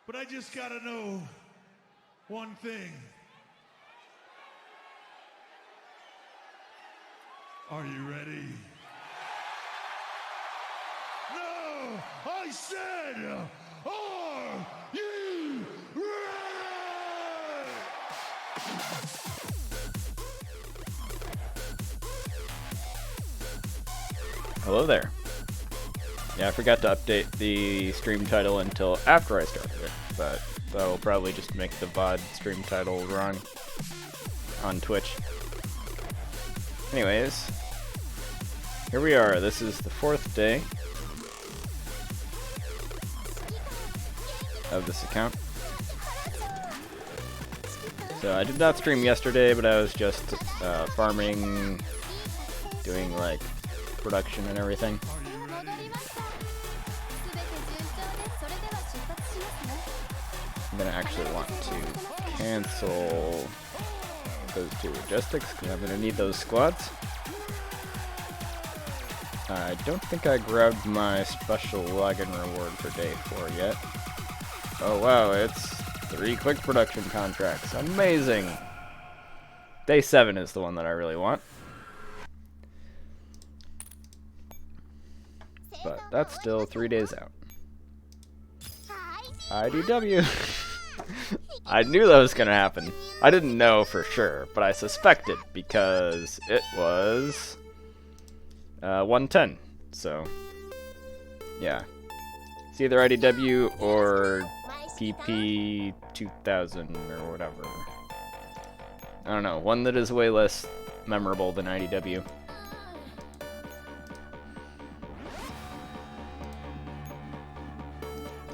But I just gotta know one thing. Are you ready? No! I said, are you ready? Hello there. Yeah, I forgot to update the stream title until after I started it, but that'll probably just make the VOD stream title wrong on Twitch. Anyways, here we are. This is the 4th day of this account. So I did not stream yesterday, but I was just farming, doing like production and everything. I'm gonna actually want to cancel those 2 logistics because I'm gonna need those squads. I don't think I grabbed my special login reward for day 4 yet. Oh wow, it's 3 quick production contracts. Amazing! Day 7 is the one that I really want. But that's still 3 days out. IDW! I knew that was gonna happen. I didn't know for sure, but I suspected because it was 110. So, yeah. It's either IDW or PP 2000 or whatever. I don't know, one that is way less memorable than IDW.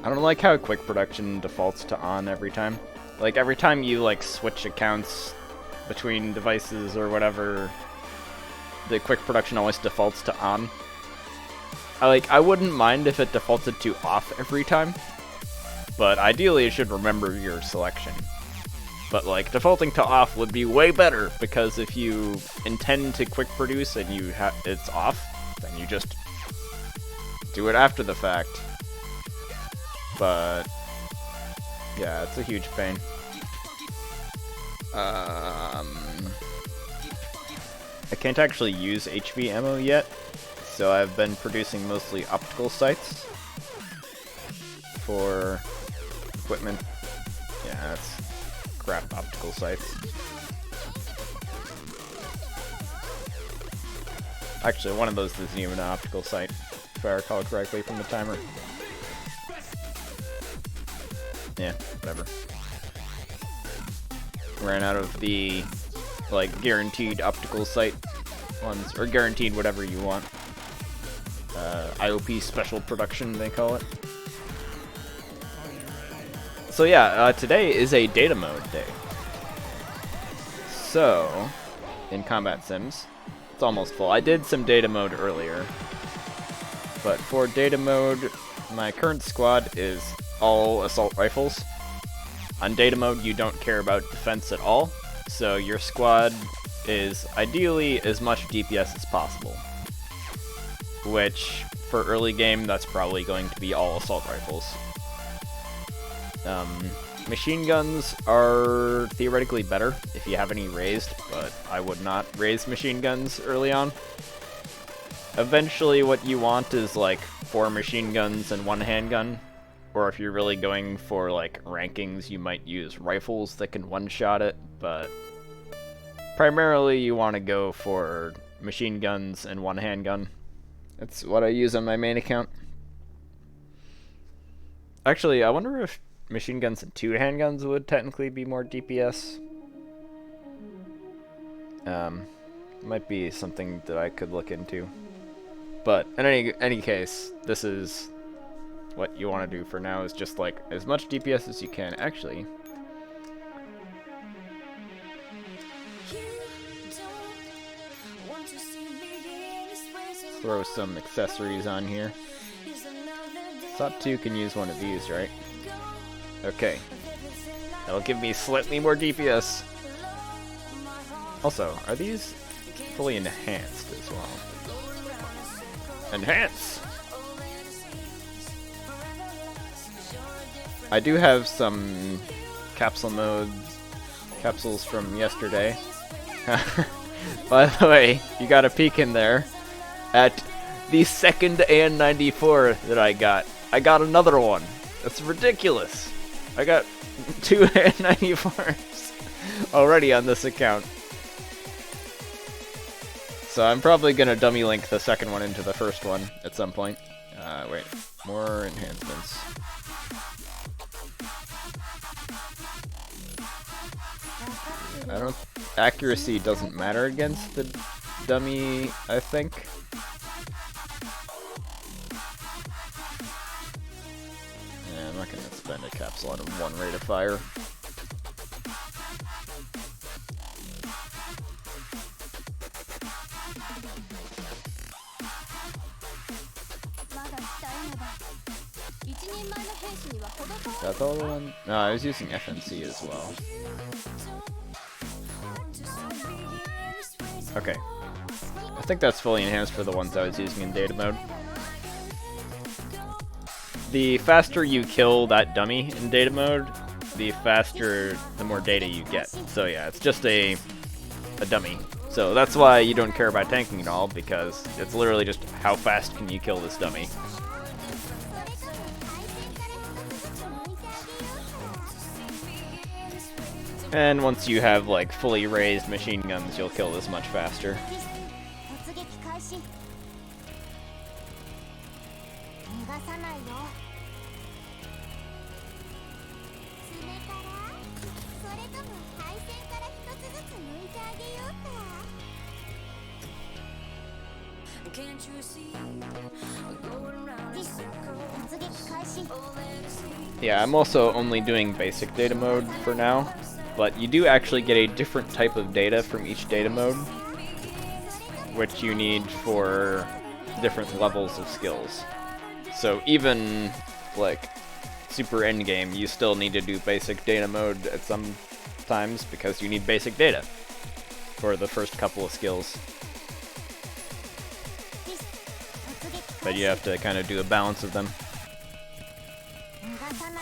I don't like how quick production defaults to on every time. Like, every time you, like, switch accounts between devices or whatever, the quick production always defaults to on. I wouldn't mind if it defaulted to off every time, but ideally it should remember your selection. But, like, defaulting to off would be way better, because if you intend to quick produce and it's off, then you just do it after the fact. But yeah, it's a huge pain. I can't actually use HV ammo yet, so I've been producing mostly optical sights for equipment. Yeah, that's crap optical sights. Actually, one of those isn't even an optical sight, if I recall correctly from the timer. Yeah, whatever. Ran out of the, like, guaranteed optical sight ones, or guaranteed whatever you want. IOP special production, they call it. So yeah, today is a data mode day. So, in Combat Sims, it's almost full. I did some data mode earlier, but for data mode, my current squad is all assault rifles. On data mode, you don't care about defense at all, so your squad is ideally as much DPS as possible. Which, for early game, that's probably going to be all assault rifles. Machine guns are theoretically better if you have any raised, but I would not raise machine guns early on. Eventually, what you want is like 4 machine guns and 1 handgun. Or if you're really going for, like, rankings, you might use rifles that can one-shot it, but primarily you want to go for machine guns and 1 handgun. That's what I use on my main account. Actually, I wonder if machine guns and 2 handguns would technically be more DPS. Might be something that I could look into. But in any case, this is what you want to do for now, is just like as much DPS as you can. Actually, throw some accessories on here. Thought 2 can use one of these, right? Okay. That'll give me slightly more DPS. Also, are these fully enhanced as well? Enhance! I do have some capsules from yesterday. By the way, you got a peek in there at the second AN94 that I got. I got another one. That's ridiculous. I got 2 AN94s already on this account. So I'm probably gonna dummy link the second one into the first one at some point. Wait, more enhancements. Accuracy doesn't matter against the dummy, I think. Yeah, I'm not gonna spend a capsule on one rate of fire. That's all the one? No, I was using FNC as well. Okay. I think that's fully enhanced for the ones I was using in data mode. The faster you kill that dummy in data mode, the more data you get. So yeah, it's just a dummy. So that's why you don't care about tanking at all, because it's literally just how fast can you kill this dummy. And once you have like fully raised machine guns, you'll kill this much faster. Yeah, I'm also only doing basic data mode for now, but you do actually get a different type of data from each data mode, which you need for different levels of skills. So even like super endgame, you still need to do basic data mode at some times because you need basic data for the first couple of skills. But you have to kind of do a balance of them.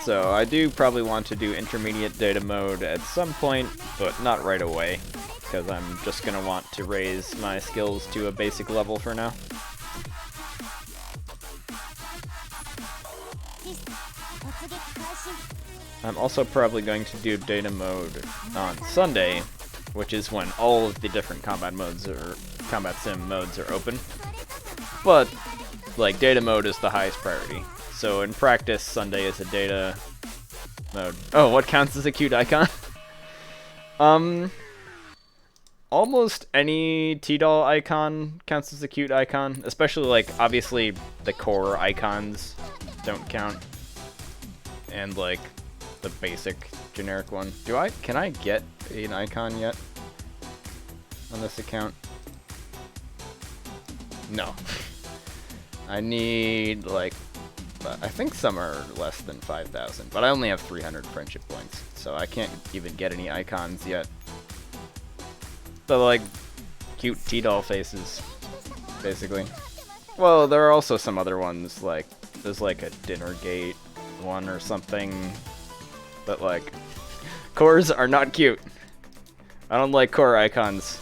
So I do probably want to do intermediate data mode at some point, but not right away, because I'm just going to want to raise my skills to a basic level for now. I'm also probably going to do data mode on Sunday, which is when all of the different combat sim modes are open. But like data mode is the highest priority. So in practice, Sunday is a data mode. Oh, what counts as a cute icon? Almost any T-doll icon counts as a cute icon, especially like obviously the core icons don't count, and like the basic generic one. Can I get an icon yet on this account? No. I need like, I think some are less than 5,000, but I only have 300 friendship points, so I can't even get any icons yet. But like, cute T-doll faces, basically. Well, there are also some other ones, like, there's like a dinner gate one or something, but like, cores are not cute. I don't like core icons.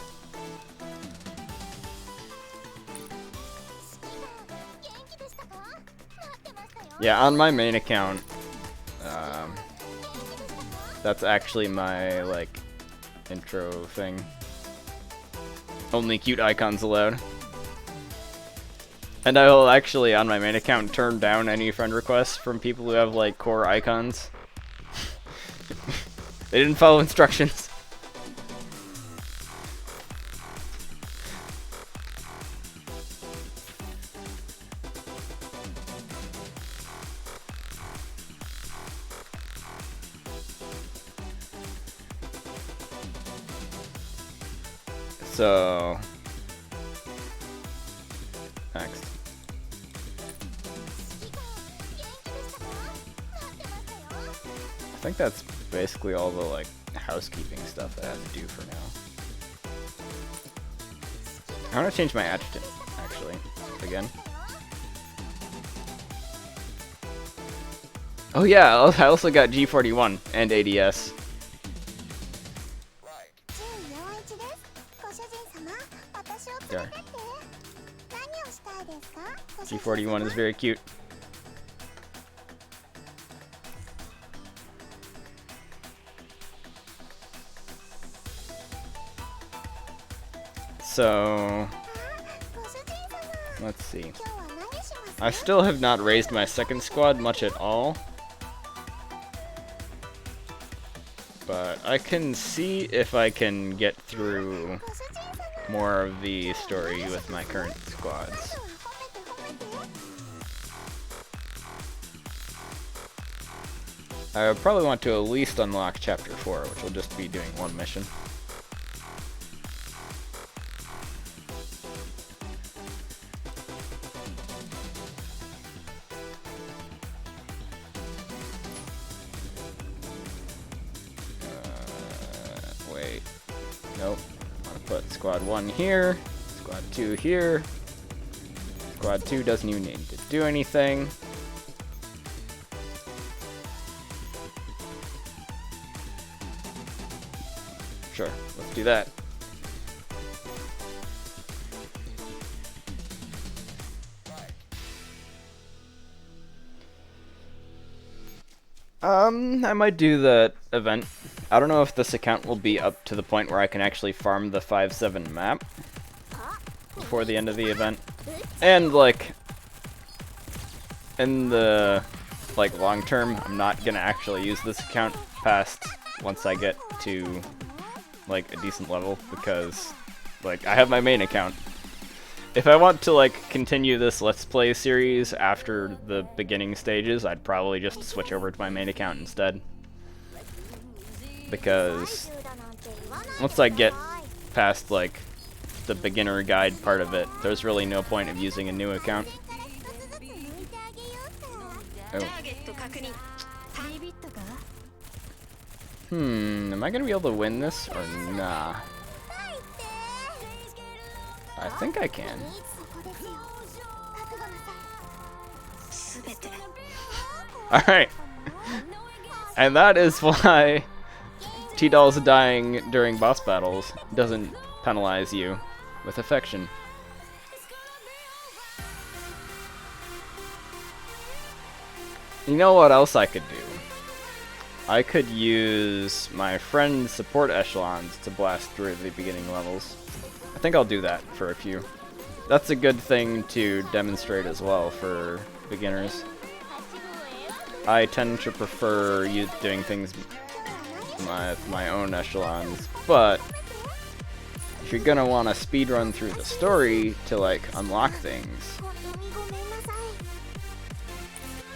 Yeah, on my main account, that's actually my, like, intro thing. Only cute icons allowed. And I will actually, on my main account, turn down any friend requests from people who have, like, core icons. They didn't follow instructions. So, next. I think that's basically all the like housekeeping stuff that I have to do for now. I want to change my adjutant, actually, again. Oh yeah, I also got G41 and ADS. There. G41 is very cute. So, let's see. I still have not raised my second squad much at all. But I can see if I can get through more of the story with my current squads. I would probably want to at least unlock Chapter 4, which will just be doing one mission. Wait. Nope. I'm gonna put Squad 1 here, Squad 2 here. Squad 2 doesn't even need to do anything. Sure, let's do that. I might do the event. I don't know if this account will be up to the point where I can actually farm the 5-7 map before the end of the event. And, like, in the, like, long term, I'm not gonna actually use this account past once I get to, like, a decent level, because, like, I have my main account. If I want to, like, continue this Let's Play series after the beginning stages, I'd probably just switch over to my main account instead. Because once I get past, like, the beginner guide part of it, there's really no point of using a new account. Oh. Am I gonna be able to win this or nah? I think I can. Alright. And that is why T-Dolls dying during boss battles doesn't penalize you with affection. You know what else I could do? I could use my friend's support echelons to blast through the beginning levels. I think I'll do that for a few. That's a good thing to demonstrate as well for beginners. I tend to prefer doing things with my own echelons, but if you're gonna want to speedrun through the story to, like, unlock things,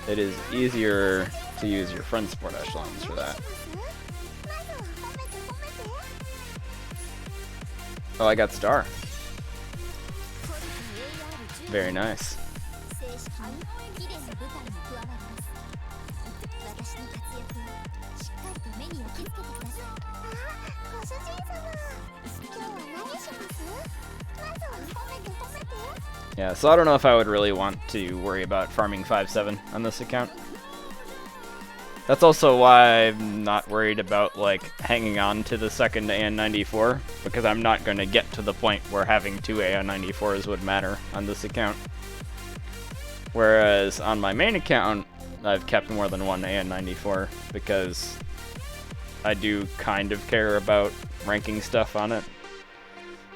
it is easier to use your friend's support echelons for that. Oh, I got Star. Very nice. Yeah, so I don't know if I would really want to worry about farming 5-7 on this account. That's also why I'm not worried about, like, hanging on to the second AN94, because I'm not going to get to the point where having 2 AN94s would matter on this account. Whereas on my main account, I've kept more than one AN94, because I do kind of care about ranking stuff on it.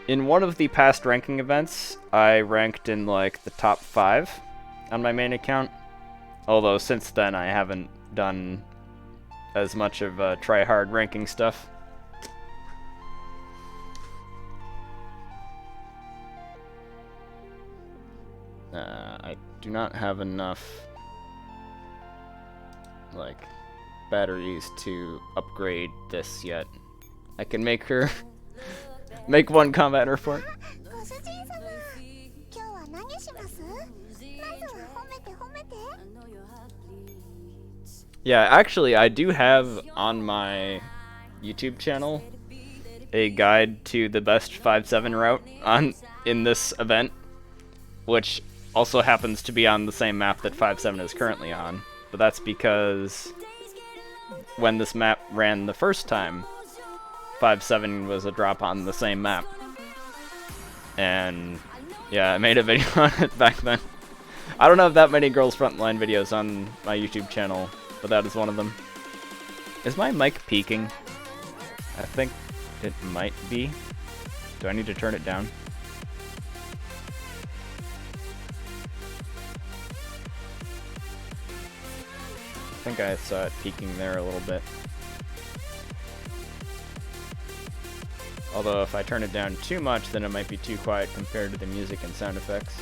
In one of the past ranking events, I ranked in, like, the top 5 on my main account, although since then I haven't done as much of try-hard ranking stuff. I do not have enough, like, batteries to upgrade this yet. I can make her make one combat report. Yeah, actually, I do have on my YouTube channel a guide to the best 5-7 route in this event, which also happens to be on the same map that 5-7 is currently on. but that's because when this map ran the first time, 5-7 was a drop on the same map. And yeah, I made a video on it back then. I don't have that many Girls Frontline videos on my YouTube channel, but that is one of them. Is my mic peaking? I think it might be. Do I need to turn it down? I think I saw it peaking there a little bit. Although if I turn it down too much, then it might be too quiet compared to the music and sound effects.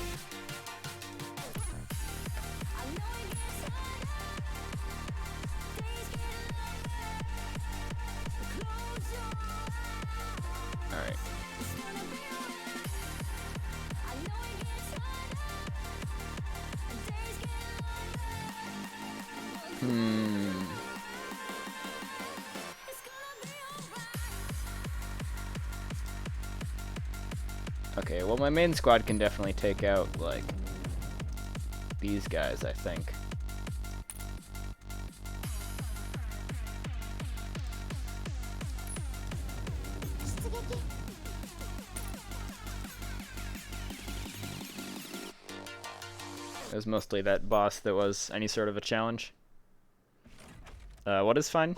Alright. Okay, well my main squad can definitely take out, like, these guys, I think. It was mostly that boss that was any sort of a challenge. What is fine?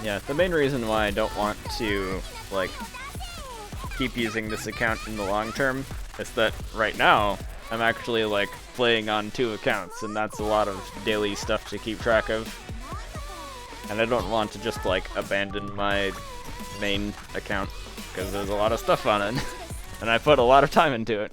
Yeah, the main reason why I don't want to, like, keep using this account in the long term is that right now I'm actually, like, playing on 2 accounts, and that's a lot of daily stuff to keep track of. And I don't want to just, like, abandon my main account, because there's a lot of stuff on it, and I put a lot of time into it.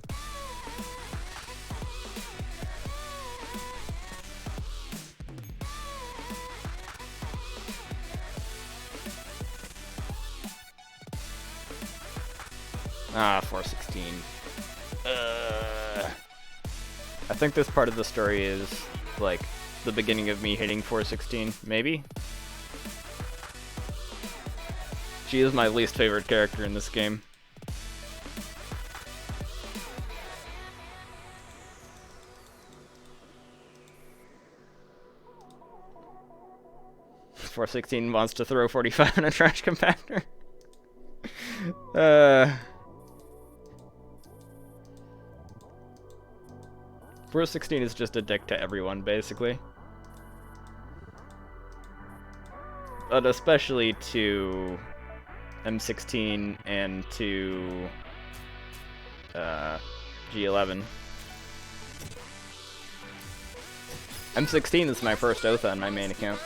Ah, 416. I think this part of the story is, like, the beginning of me hitting 416, maybe? She is my least favorite character in this game. .416 wants to throw 45 in a trash compactor. 416 is just a dick to everyone, basically. But especially to M16 and to G11. M16 is my first Otha on my main account.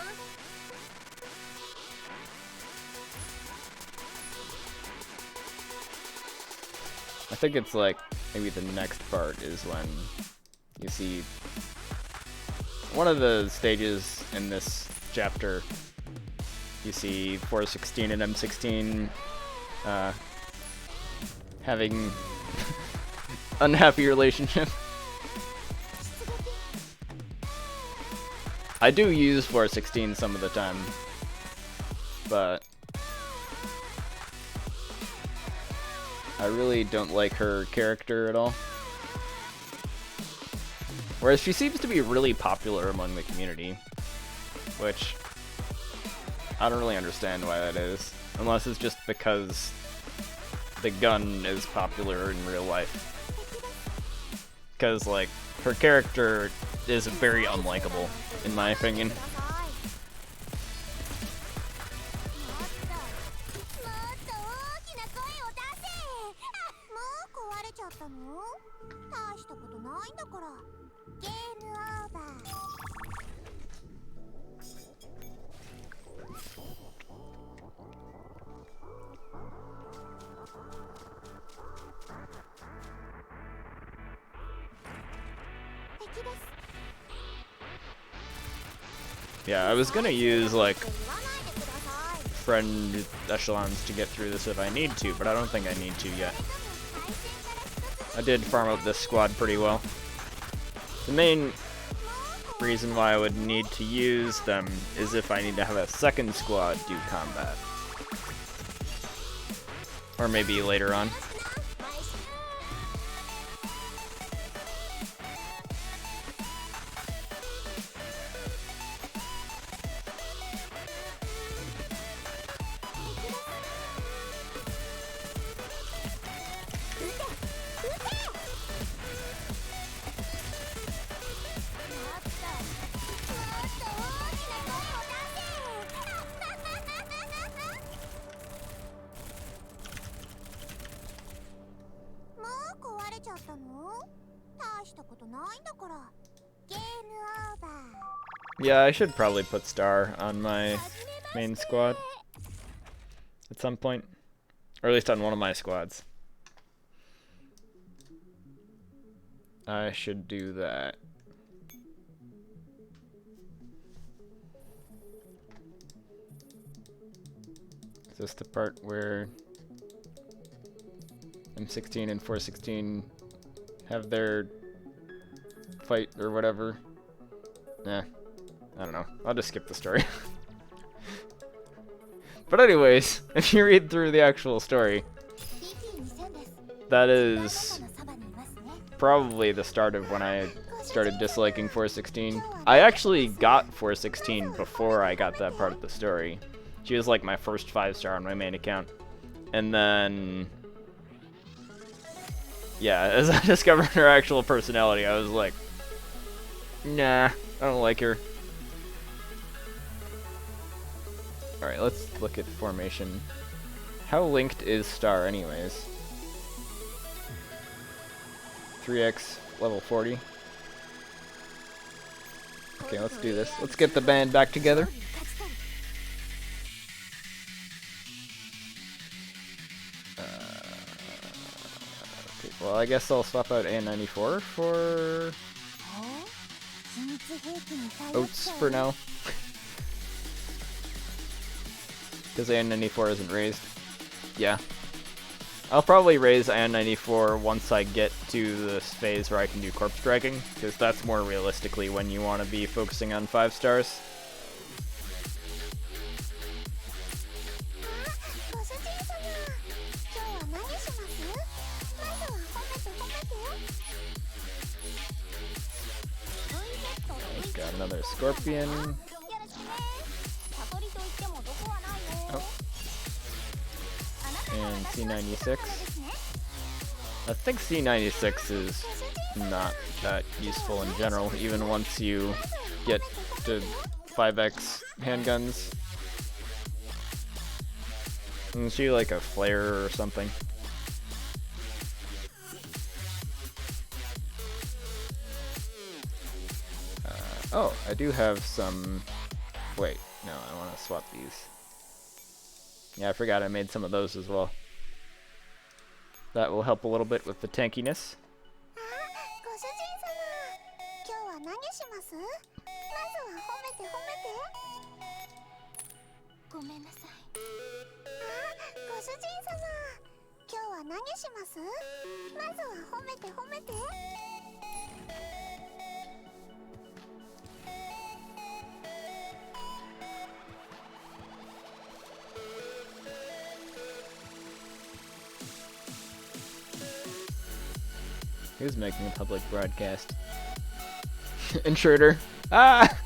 I think it's like, maybe the next part is when you see one of the stages in this chapter. You see 416 and M16 having unhappy relationship. I do use 416 some of the time, but I really don't like her character at all. Whereas she seems to be really popular among the community, which I don't really understand why that is, unless it's just because the gun is popular in real life. Because, like, her character is very unlikable, in my opinion. Yeah, I was gonna use, like, friend echelons to get through this if I need to, but I don't think I need to yet. I did farm up this squad pretty well. The main reason why I would need to use them is if I need to have a second squad do combat. Or maybe later on. Yeah, I should probably put Star on my main squad at some point. Or at least on one of my squads. I should do that. Is this the part where M16 and 416 have their fight or whatever? Nah, I don't know. I'll just skip the story. But anyways, if you read through the actual story, that is probably the start of when I started disliking 416. I actually got 416 before I got that part of the story. She was like my first 5-star on my main account. And then, yeah, as I discovered her actual personality, I was like, nah, I don't like her. Alright, let's look at formation. How linked is Star anyways? 3x level 40. Okay, let's do this. Let's get the band back together. Okay, well, I guess I'll swap out AN94 for Oats for now. Because AN94 isn't raised. Yeah. I'll probably raise AN94 once I get to this phase where I can do corpse striking, because that's more realistically when you want to be focusing on 5 stars. Got another scorpion. Oh. And C96. I think C96 is not that useful in general, even once you get to 5x handguns. Isn't she like a flare or something? Oh, I do have some... Wait, no, I want to swap these. Yeah, I forgot I made some of those as well. That will help a little bit with the tankiness. Who's making a public broadcast? Intruder. Ah!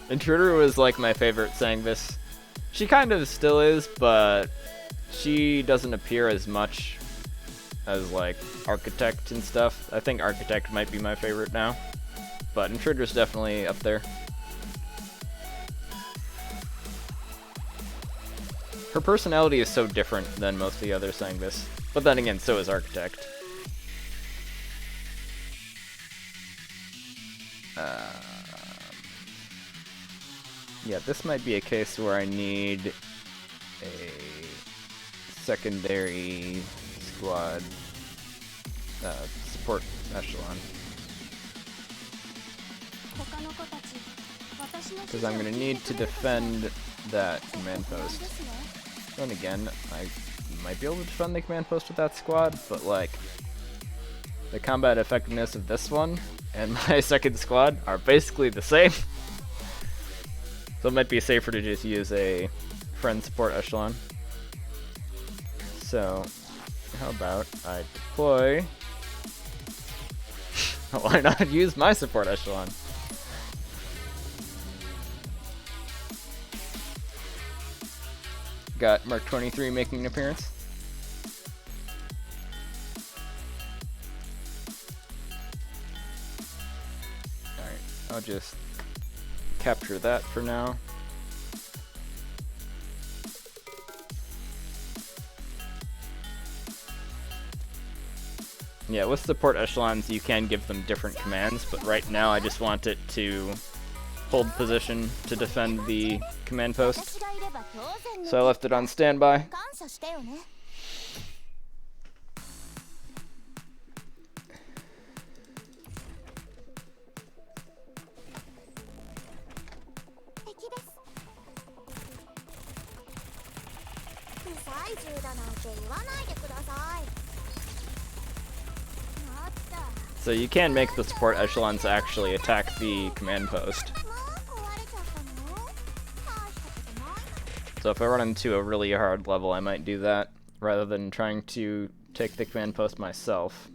Intruder was like my favorite Sangvis. She kind of still is, but she doesn't appear as much as like Architect and stuff. I think Architect might be my favorite now, but Intruder's definitely up there. Her personality is so different than most of the other Sangvis, but then again, so is Architect. Yeah, this might be a case where I need a secondary squad support echelon. Because I'm going to need to defend that command post. Then again, I might be able to defend the command post with that squad, but like, the combat effectiveness of this one and my second squad are basically the same. So it might be safer to just use a friend support echelon. So, how about I deploy... Why not use my support echelon? Got Mark 23 making an appearance. Alright, I'll just capture that for now. Yeah, with support echelons you can give them different commands, but right now I just want it to hold position to defend the command post. So I left it on standby. So you can make the support echelons actually attack the command post. So if I run into a really hard level, I might do that, rather than trying to take the command post myself.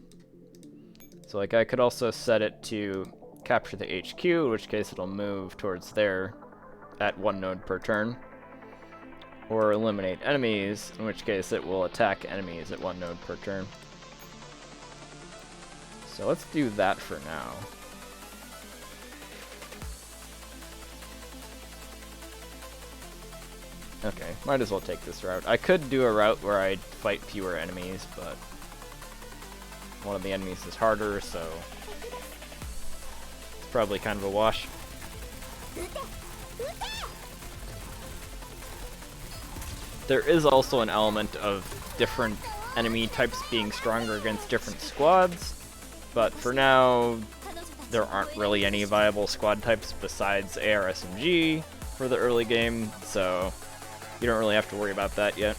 So like I could also set it to capture the HQ, in which case it'll move towards there at 1 node per turn. Or eliminate enemies, in which case it will attack enemies at 1 node per turn. So let's do that for now. Okay, might as well take this route. I could do a route where I'd fight fewer enemies, but one of the enemies is harder, so it's probably kind of a wash. There is also an element of different enemy types being stronger against different squads, but for now, there aren't really any viable squad types besides ARSMG for the early game, so you don't really have to worry about that yet.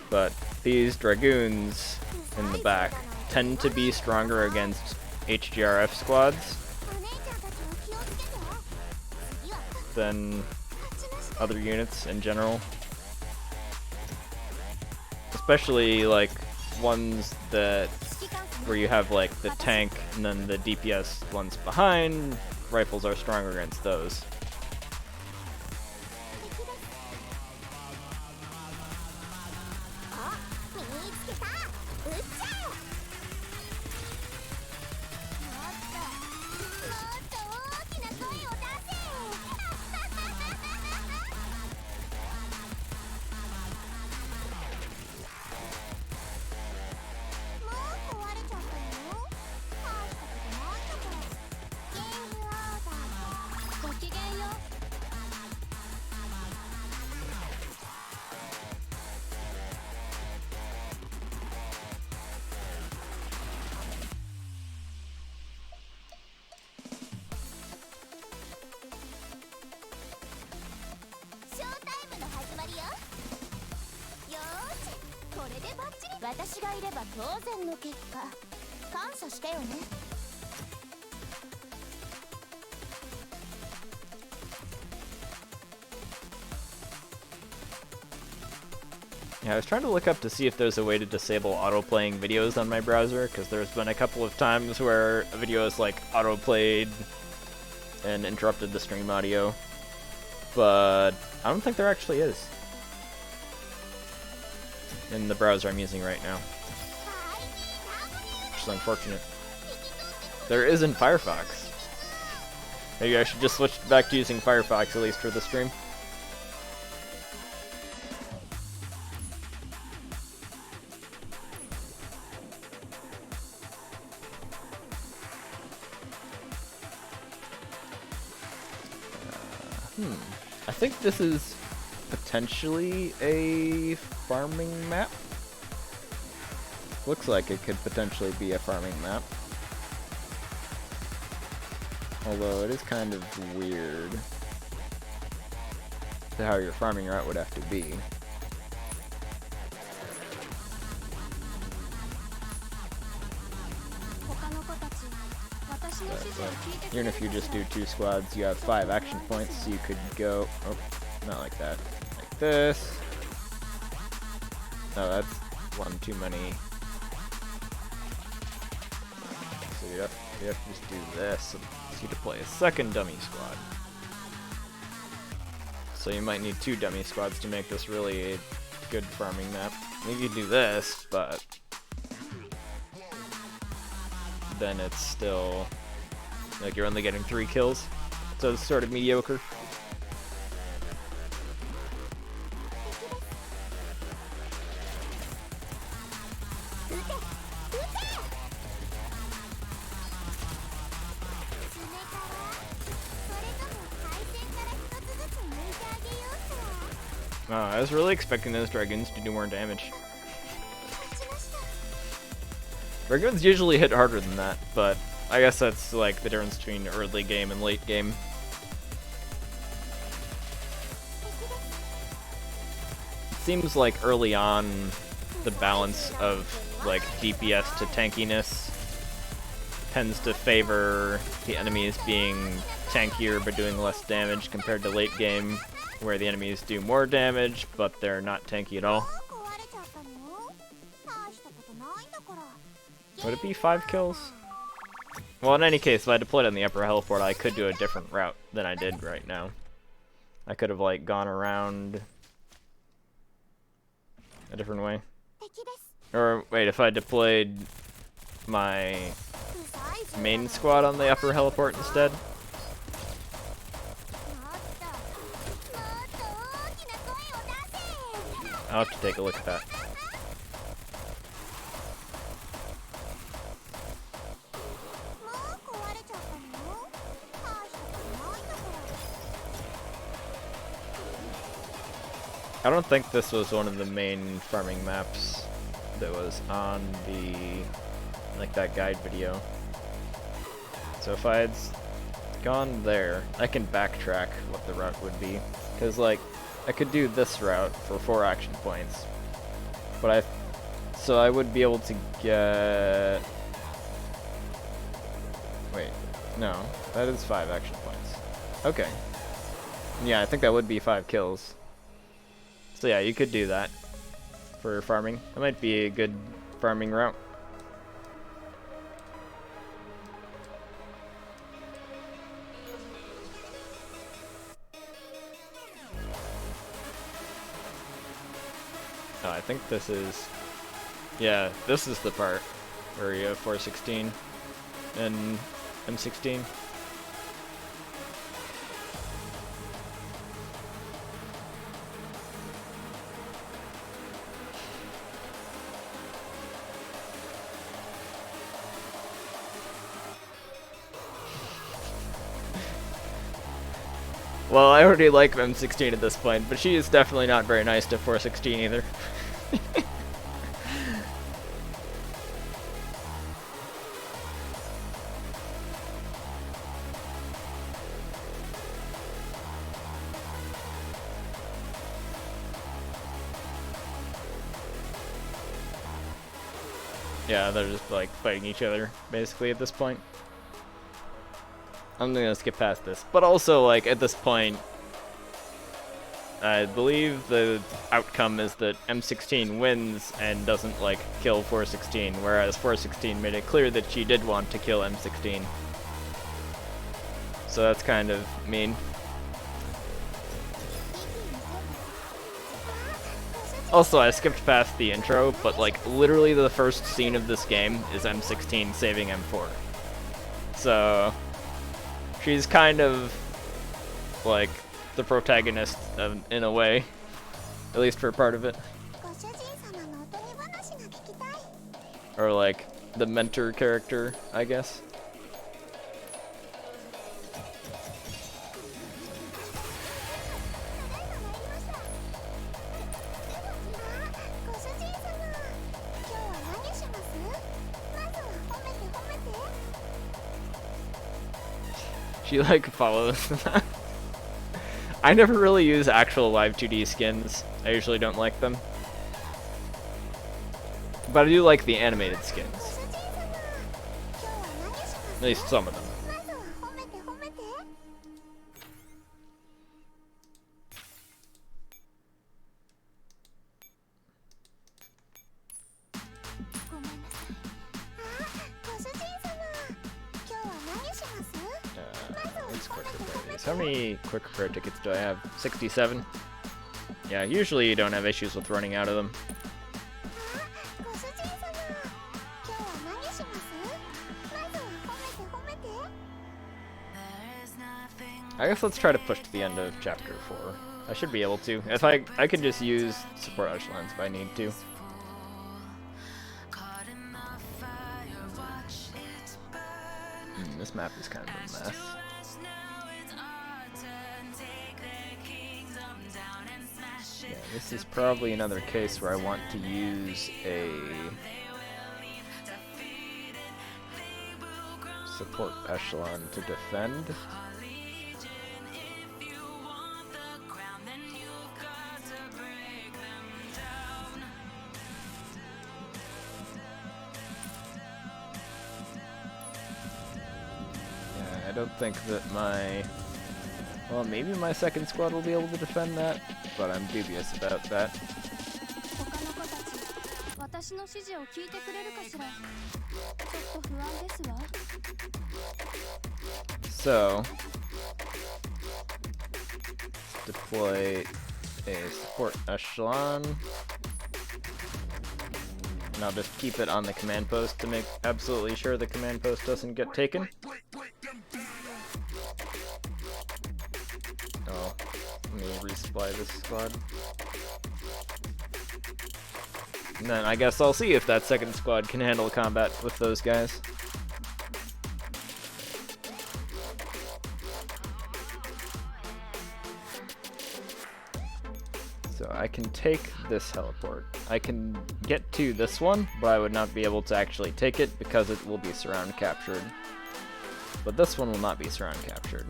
But these Dragoons in the back tend to be stronger against HGRF squads than other units in general. Especially like ones that where you have like the tank and then the DPS ones behind, rifles are stronger against those. Yeah, I was trying to look up to see if there's a way to disable auto-playing videos on my browser, because there's been a couple of times where a video is like auto-played and interrupted the stream audio, but I don't think there actually is in the browser I'm using right now, which is unfortunate. There is in Firefox. Maybe I should just switch back to using Firefox, at least for the stream. I think this is potentially a farming map. Looks like it could potentially be a farming map. Although it is kind of weird how your farming route would have to be. But even if you just do 2 squads, you have 5 action points, so you could go, oh, not like that, like this. No, that's one too many. So you have to just do this so you deploy a second dummy squad. So you might need 2 dummy squads to make this really a good farming map. You could do this, but then it's still like you're only getting 3 kills, so it's sort of mediocre. I was really expecting those dragons to do more damage. Dragons usually hit harder than that, but I guess that's like the difference between early game and late game. It seems like early on the balance of like DPS to tankiness tends to favor the enemies being tankier but doing less damage compared to late game, where the enemies do more damage but they're not tanky at all. Would it be 5 kills? Well, in any case, if I deployed on the upper heliport, I could do a different route than I did right now. I could have, like, gone around a different way. Or, wait, if I deployed my main squad on the upper heliport instead? I'll have to take a look at that. I don't think this was one of the main farming maps that was on the, like, that guide video. So if I had gone there, I can backtrack what the route would be. Because, like, I could do this route for 4 action points. But so I would be able to get... Wait, no, that is 5 action points. Okay. Yeah, I think that would be 5 kills. So yeah, you could do that for farming. That might be a good farming route. Oh, I think this is... Yeah, this is the part where you have 416 and M16. Well, I already like M16 at this point, but she is definitely not very nice to 416 either. Yeah, they're just like fighting each other basically at this point. I'm gonna skip past this, but also like at this point, I believe the outcome is that M16 wins and doesn't like kill 416, whereas 416 made it clear that she did want to kill M16. So that's kind of mean. Also, I skipped past the intro, but like literally the first scene of this game is M16 saving M4. So she's kind of like the protagonist in a way, at least for part of it. Or like the mentor character, I guess. She like follows. I never really use actual live 2D skins. I usually don't like them. But I do like the animated skins. At least some of them. How many quick repair tickets do I have? 67? Yeah, usually you don't have issues with running out of them. I guess let's try to push to the end of chapter 4. I should be able to. If I can just use support echelons if I need to. This map is kind of a mess. Yeah, this is probably another case where I want to use a support echelon to defend. I don't think that well, maybe my second squad will be able to defend that, but I'm dubious about that. So, deploy a support echelon, and I'll just keep it on the command post to make absolutely sure the command post doesn't get taken. Oh, let me resupply this squad. And then I guess I'll see if that second squad can handle combat with those guys. So I can take this heliport. I can get to this one, but I would not be able to actually take it because it will be surround captured. But this one will not be surround captured.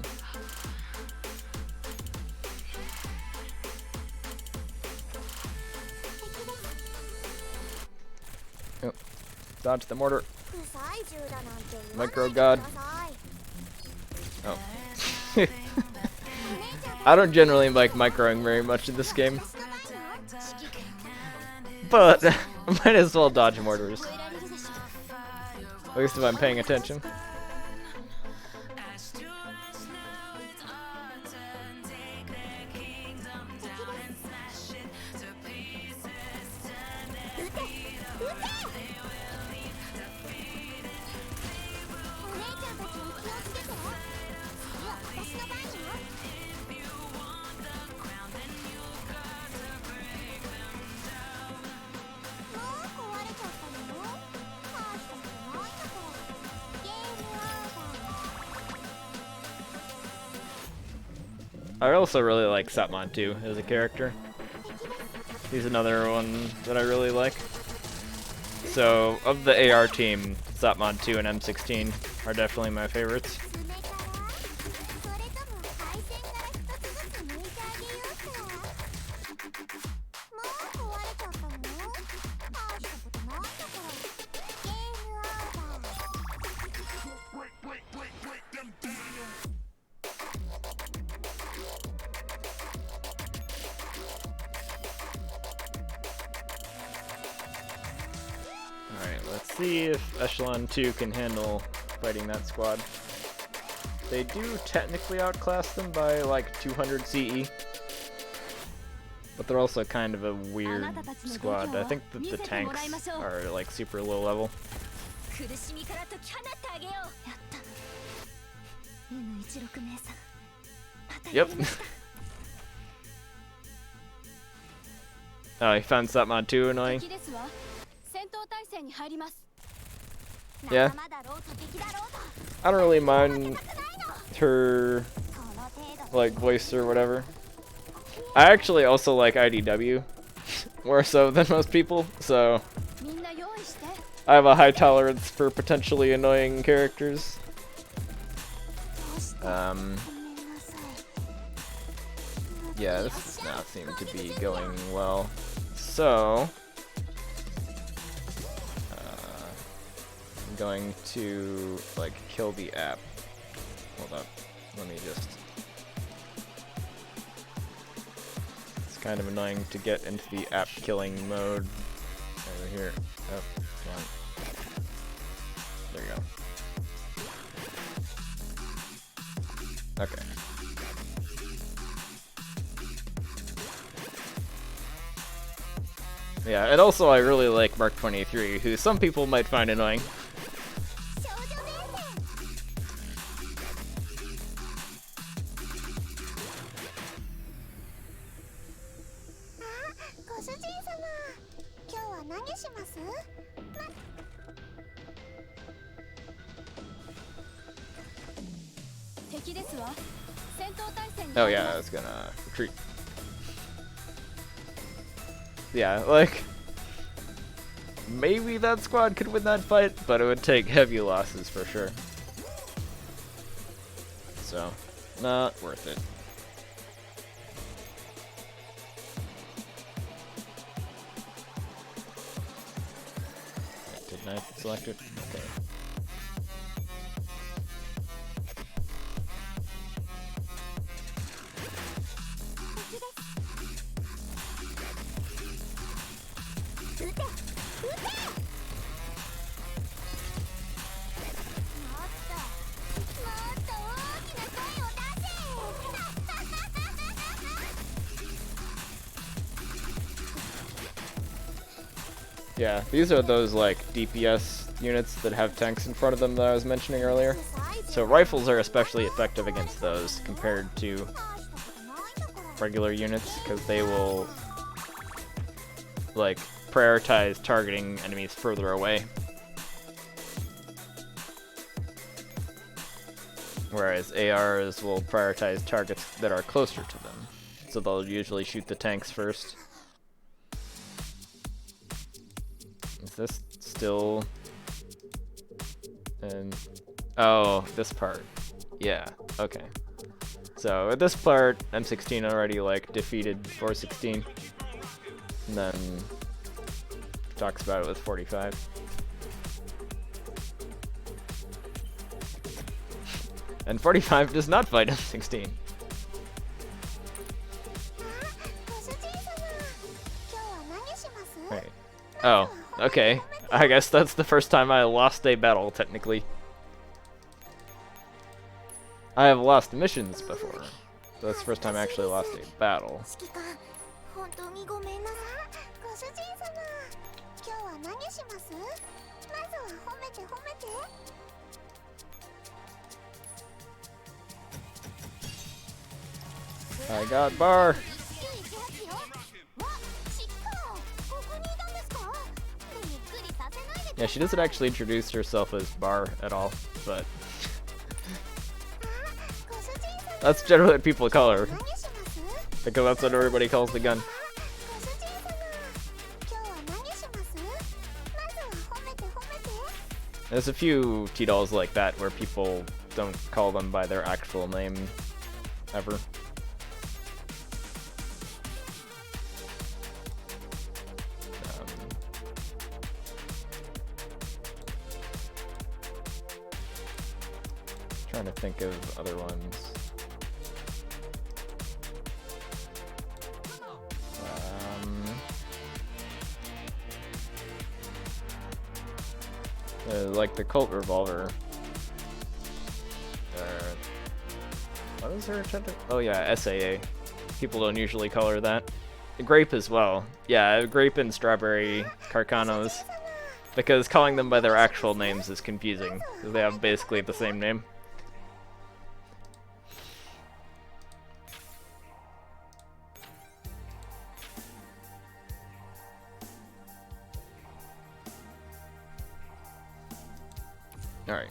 Oh, dodge the mortar. Micro god. Oh. I don't generally like microing very much in this game. But I might as well dodge mortars. At least if I'm paying attention. I also really like Satmon 2 as a character. He's another one that I really like. So, of the AR team, Satmon 2 and M16 are definitely my favorites. Let's see if Echelon 2 can handle fighting that squad. They do technically outclass them by like 200 CE, but they're also kind of a weird squad. I think that the tanks are like super low level. Yep. Oh, he found Satmon 2 annoying. Yeah. I don't really mind her like voice or whatever. I actually also like IDW more so than most people, so I have a high tolerance for potentially annoying characters. Yeah, this does not seem to be going well. So, I'm going to, like, kill the app. Hold up. Let me just... It's kind of annoying to get into the app killing mode. Over here. Oh, come on. There you go. Okay. Yeah, and also I really like Mark 23, who some people might find annoying. Oh yeah, I was gonna retreat. Yeah, like, maybe that squad could win that fight, but it would take heavy losses for sure. So, not worth it. Didn't I select it? Okay. Yeah, these are those like DPS units that have tanks in front of them that I was mentioning earlier. So rifles are especially effective against those compared to regular units, because they will like prioritize targeting enemies further away. Whereas ARs will prioritize targets that are closer to them. So they'll usually shoot the tanks first. Is this still... And oh, this part. Yeah, okay. So at this part, M16 already like defeated 416. And then talks about it with 45. And 45 does not fight M16. Right. Oh, okay. I guess that's the first time I lost a battle, technically. I have lost missions before. So that's the first time I actually lost a battle. I got bar. Yeah, she doesn't actually introduce herself as Bar at all, but that's generally what people call her, because that's what everybody calls the gun. There's a few T-dolls like that where people don't call them by their actual name ever. Trying to think of other ones. Like the Colt revolver. What is her agenda? Oh yeah, SAA. People don't usually call her that. Grape as well. Yeah, Grape and Strawberry Carcanos. Because calling them by their actual names is confusing, because they have basically the same name. Alright.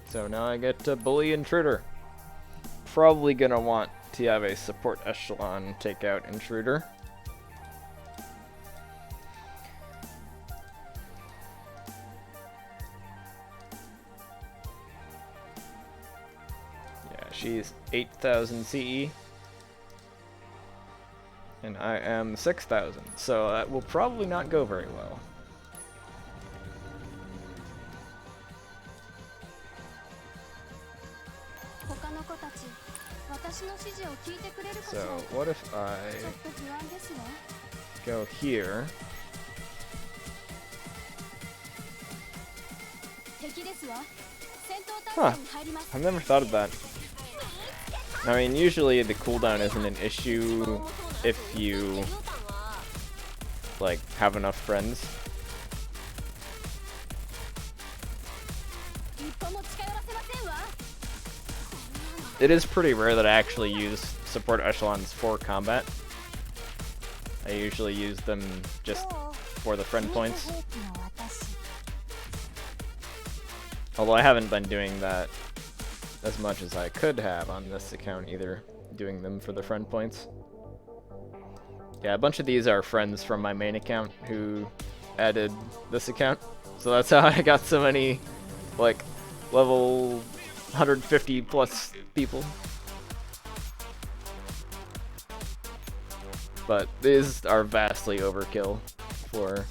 So now I get to Bully Intruder. Probably gonna want to have a support echelon take out Intruder. She's 8,000 CE. And I am 6,000, so that will probably not go very well. So, what if I go here? Huh, I've never thought of that. I mean, usually the cooldown isn't an issue if you, like, have enough friends. It is pretty rare that I actually use support echelons for combat. I usually use them just for the friend points. Although I haven't been doing that as much as I could have on this account either, doing them for the friend points. Yeah, a bunch of these are friends from my main account who added this account. So that's how I got so many, like, level 150 plus people. But these are vastly overkill for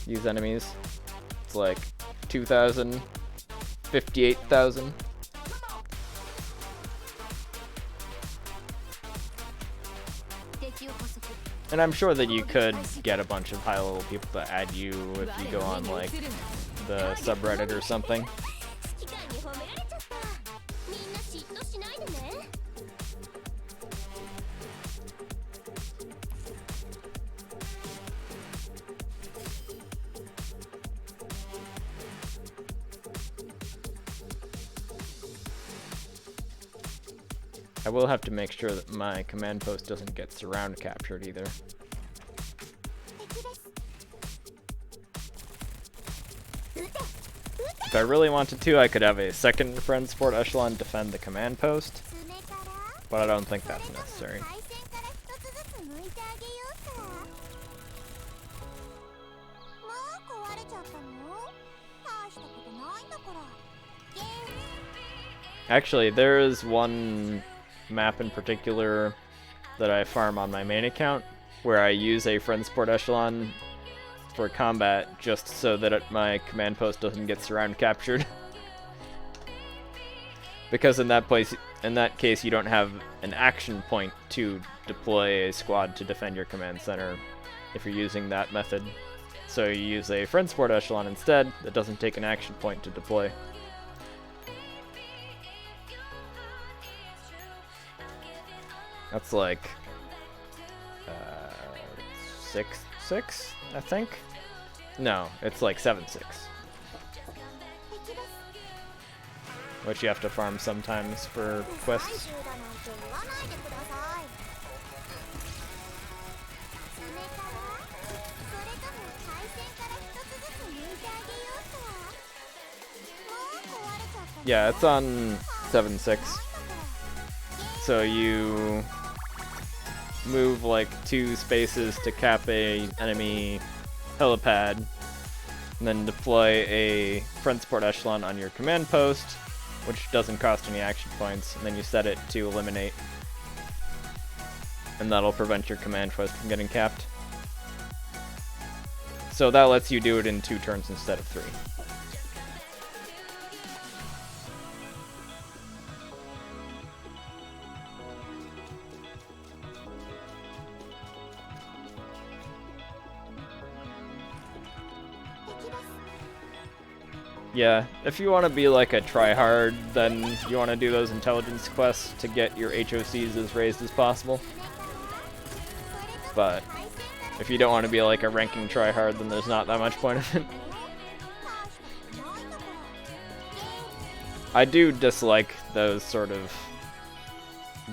these enemies. It's like 2,000, 58,000. And I'm sure that you could get a bunch of high-level people to add you if you go on, like, the subreddit or something. I will have to make sure that my command post doesn't get surround captured either. If I really wanted to, I could have a second friend support echelon defend the command post, but I don't think that's necessary. Actually, there is one map in particular that I farm on my main account where I use a friend support echelon for combat just so that my command post doesn't get surround captured. Because in that case you don't have an action point to deploy a squad to defend your command center if you're using that method. So you use a friend support echelon instead that doesn't take an action point to deploy. That's like 6-6, I think. No, it's like 7-6, which you have to farm sometimes for quests. Yeah, it's on 7-6. So you move like 2 spaces to cap a enemy helipad, and then deploy a friend support echelon on your command post, which doesn't cost any action points, and then you set it to eliminate. And that'll prevent your command post from getting capped. So that lets you do it in 2 turns instead of 3. Yeah, if you want to be like a tryhard, then you want to do those intelligence quests to get your HOCs as raised as possible. But if you don't want to be like a ranking tryhard, then there's not that much point of it. I do dislike those sort of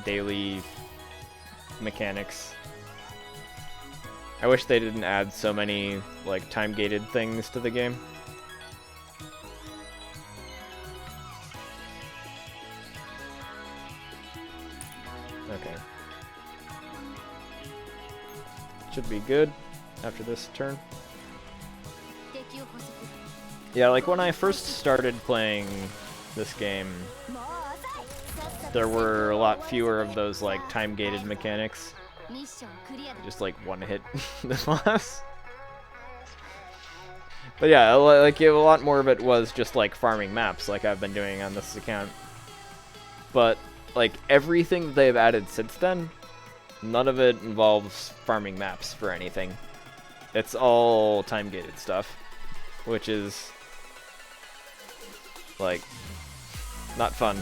daily mechanics. I wish they didn't add so many like time-gated things to the game. Okay. Should be good after this turn. Yeah, like when I first started playing this game, there were a lot fewer of those like time-gated mechanics. ミッションクリアだ。 Just like one hit the boss. But yeah, like a lot more of it was just like farming maps, like I've been doing on this account. But like everything that they've added since then, none of it involves farming maps for anything. It's all time-gated stuff, which is like not fun.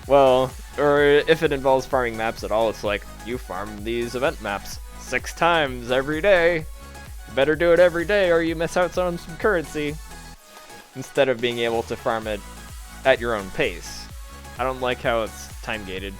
Well, or if it involves farming maps at all, it's like, you farm these event maps 6 times every day. You better do it every day or you miss out on some currency. Instead of being able to farm it at your own pace. I don't like how it's time-gated.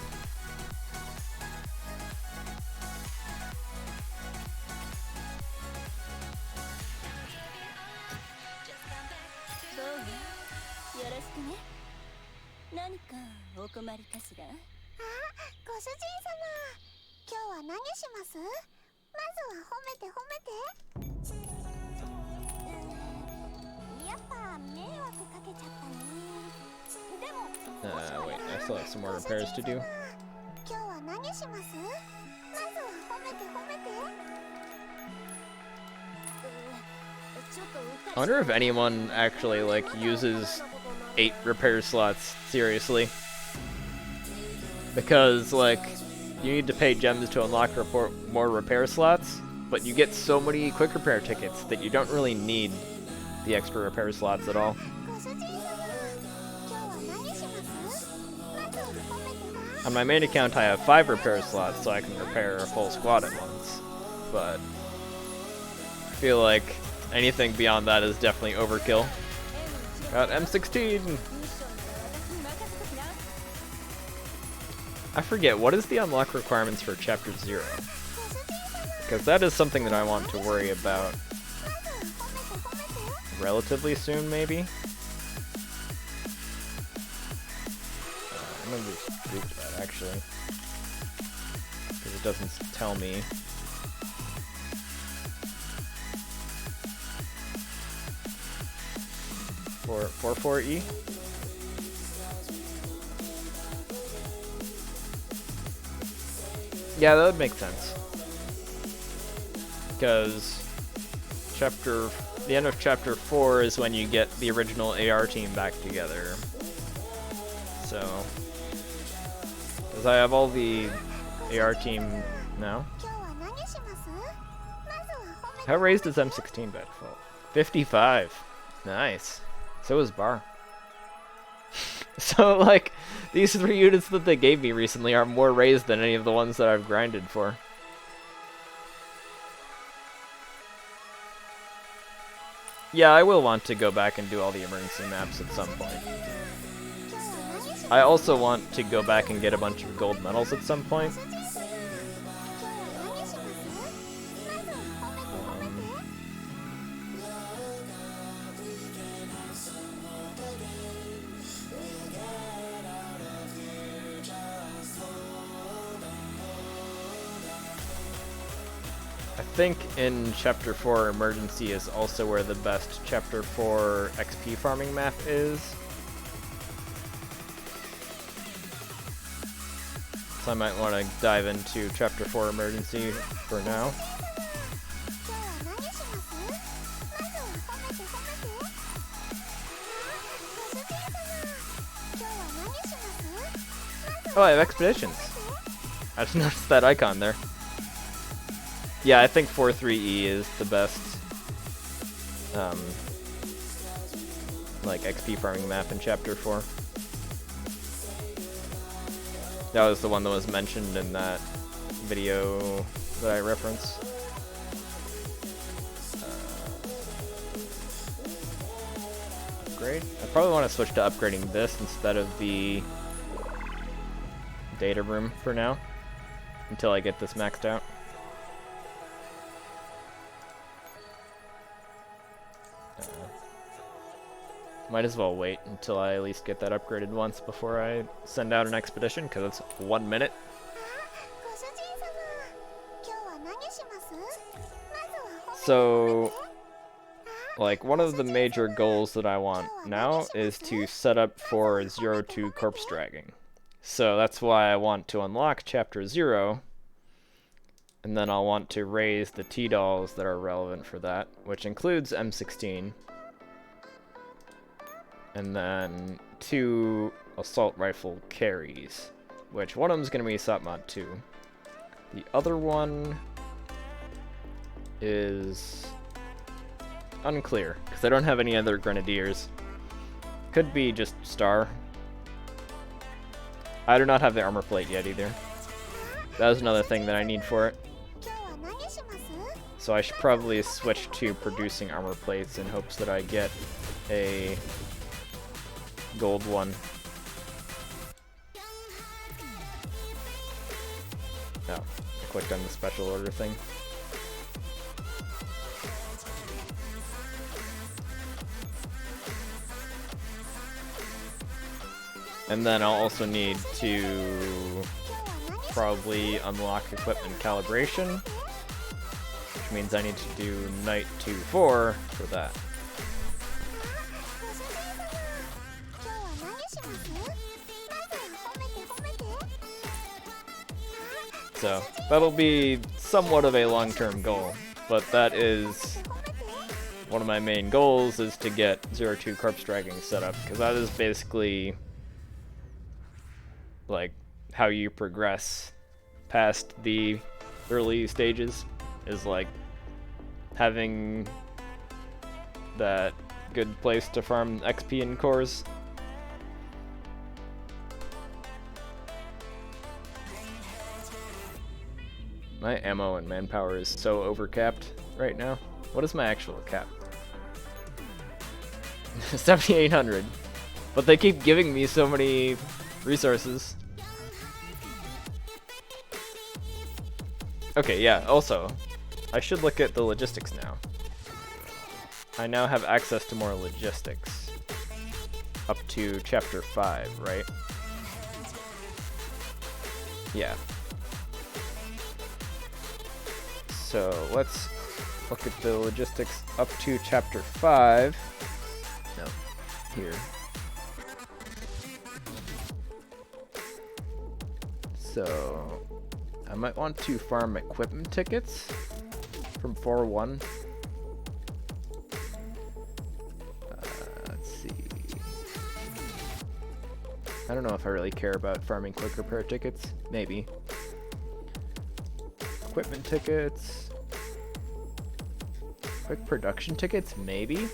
Wait, I still have some more repairs to do. I wonder if anyone actually like uses 8 repair slots seriously. Because like you need to pay gems to unlock more repair slots, but you get so many quick repair tickets that you don't really need the extra repair slots at all. On my main account I have 5 repair slots so I can repair a full squad at once, but I feel like anything beyond that is definitely overkill. Got M16! I forget, what is the unlock requirements for Chapter 0? Because that is something that I want to worry about relatively soon, maybe? I'm gonna just Google that, actually. Because it doesn't tell me. For 4E? Yeah, that would make sense. Because the end of Chapter 4 is when you get the original AR team back together. So, because I have all the AR team now. How raised is M16 by default? 55. Nice. So is Bar. So, like, these 3 units that they gave me recently are more raised than any of the ones that I've grinded for. Yeah, I will want to go back and do all the emergency maps at some point. I also want to go back and get a bunch of gold medals at some point. I think in Chapter 4 Emergency is also where the best Chapter 4 XP farming map is. So I might want to dive into Chapter 4 Emergency for now. Oh, I have expeditions. I just noticed that icon there. Yeah, I think 4-3E is the best like XP farming map in Chapter 4. That was the one that was mentioned in that video that I referenced. Upgrade? I probably want to switch to upgrading this instead of the data room for now, until I get this maxed out. Might as well wait until I at least get that upgraded once before I send out an expedition, because it's 1 minute. So, like, one of the major goals that I want now is to set up for 0-2 corpse dragging. So that's why I want to unlock Chapter 0, and then I'll want to raise the T-dolls that are relevant for that, which includes M16, and then 2 assault rifle carries, which one of them is going to be SOP Mod 2. The other one is unclear, because I don't have any other grenadiers. Could be just Star. I do not have the armor plate yet either. That was another thing that I need for it. So I should probably switch to producing armor plates in hopes that I get a gold one. Oh, I clicked on the special order thing. And then I'll also need to probably unlock equipment calibration, which means I need to do Night 2-4 for that. So that'll be somewhat of a long-term goal, but that is one of my main goals, is to get 0-2 corpse dragging set up, because that is basically like how you progress past the early stages, is like having that good place to farm XP and cores. My ammo and manpower is so overcapped right now. What is my actual cap? 7,800. But they keep giving me so many resources. Okay, yeah, also, I should look at the logistics now. I now have access to more logistics. Up to Chapter 5, right? Yeah. So, let's look at the logistics up to Chapter 5. No, here. So, I might want to farm equipment tickets from 4-1. Let's see. I don't know if I really care about farming quick repair tickets. Maybe. Equipment tickets. Quick production tickets? Maybe.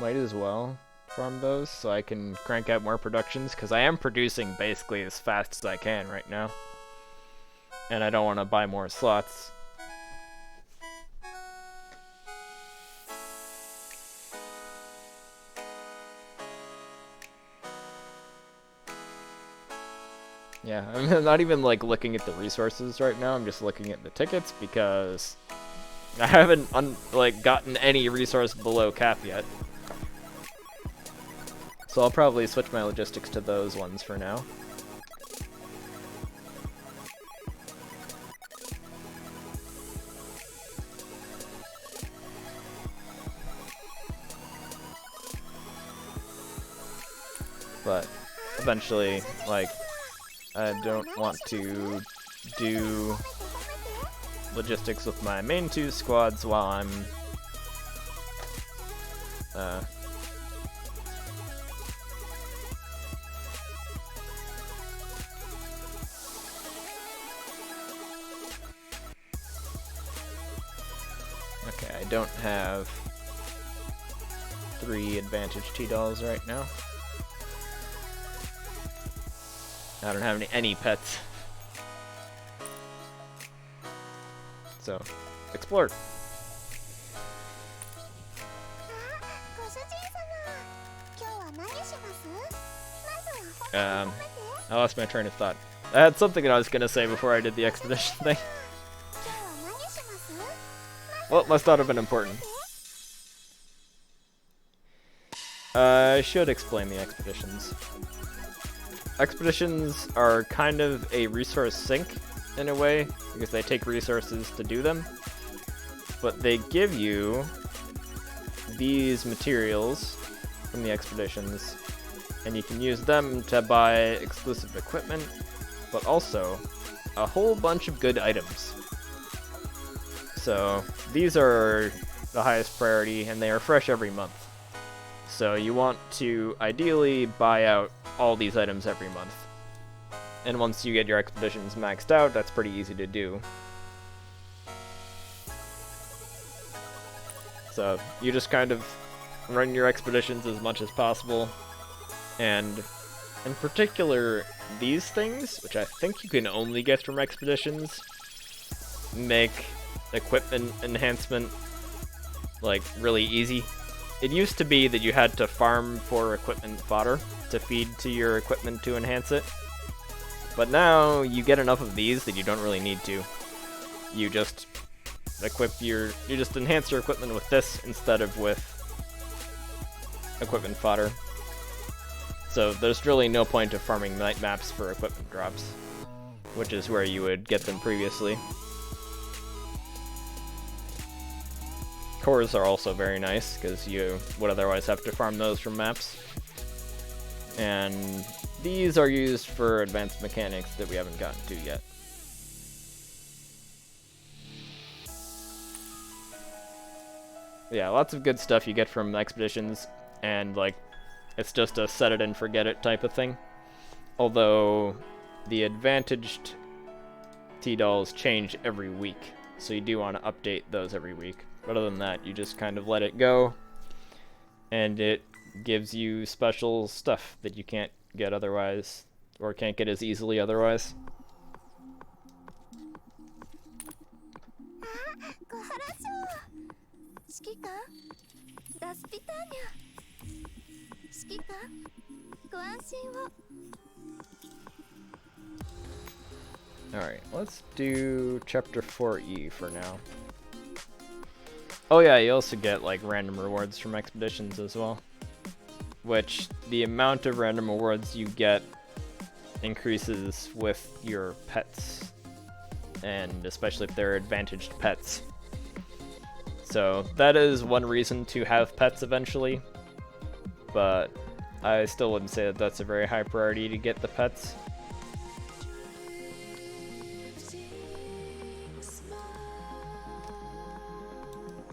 Might as well farm those so I can crank out more productions, because I am producing basically as fast as I can right now. And I don't want to buy more slots. Yeah, I'm not even like looking at the resources right now, I'm just looking at the tickets because I haven't gotten any resource below cap yet. So I'll probably switch my logistics to those ones for now. But eventually, like, I don't want to do logistics with my main 2 squads while I'm okay, I don't have 3 advantage T-dolls right now. I don't have any pets. So, explore. I lost my train of thought. I had something I was gonna say before I did the expedition thing. Well, it must not have been important. I should explain the expeditions. expeditions are kind of a resource sink in a way, because they take resources to do them, but they give you these materials from the expeditions, and you can use them to buy exclusive equipment, but also a whole bunch of good items. So these are the highest priority, and they are fresh every month. So you want to ideally buy out all these items every month. And once you get your expeditions maxed out, that's pretty easy to do. So you just kind of run your expeditions as much as possible. And in particular, these things, which I think you can only get from expeditions, make equipment enhancement like really easy. It used to be that you had to farm for equipment fodder to feed to your equipment to enhance it, but now you get enough of these that you don't really need to. You just enhance your equipment with this instead of with equipment fodder. So there's really no point of farming night maps for equipment drops, which is where you would get them previously. Cores are also very nice, because you would otherwise have to farm those from maps. And these are used for advanced mechanics that we haven't gotten to yet. Yeah, lots of good stuff you get from expeditions, and like, it's just a set it and forget it type of thing. Although, the advantaged T-dolls change every week, so you do want to update those every week. But other than that, you just kind of let it go, and it gives you special stuff that you can't get otherwise, or can't get as easily otherwise. Alright, let's do Chapter 4E for now. Oh yeah, you also get like random rewards from expeditions as well, which the amount of random rewards you get increases with your pets, and especially if they're advantaged pets. So that is one reason to have pets eventually, but I still wouldn't say that that's a very high priority to get the pets.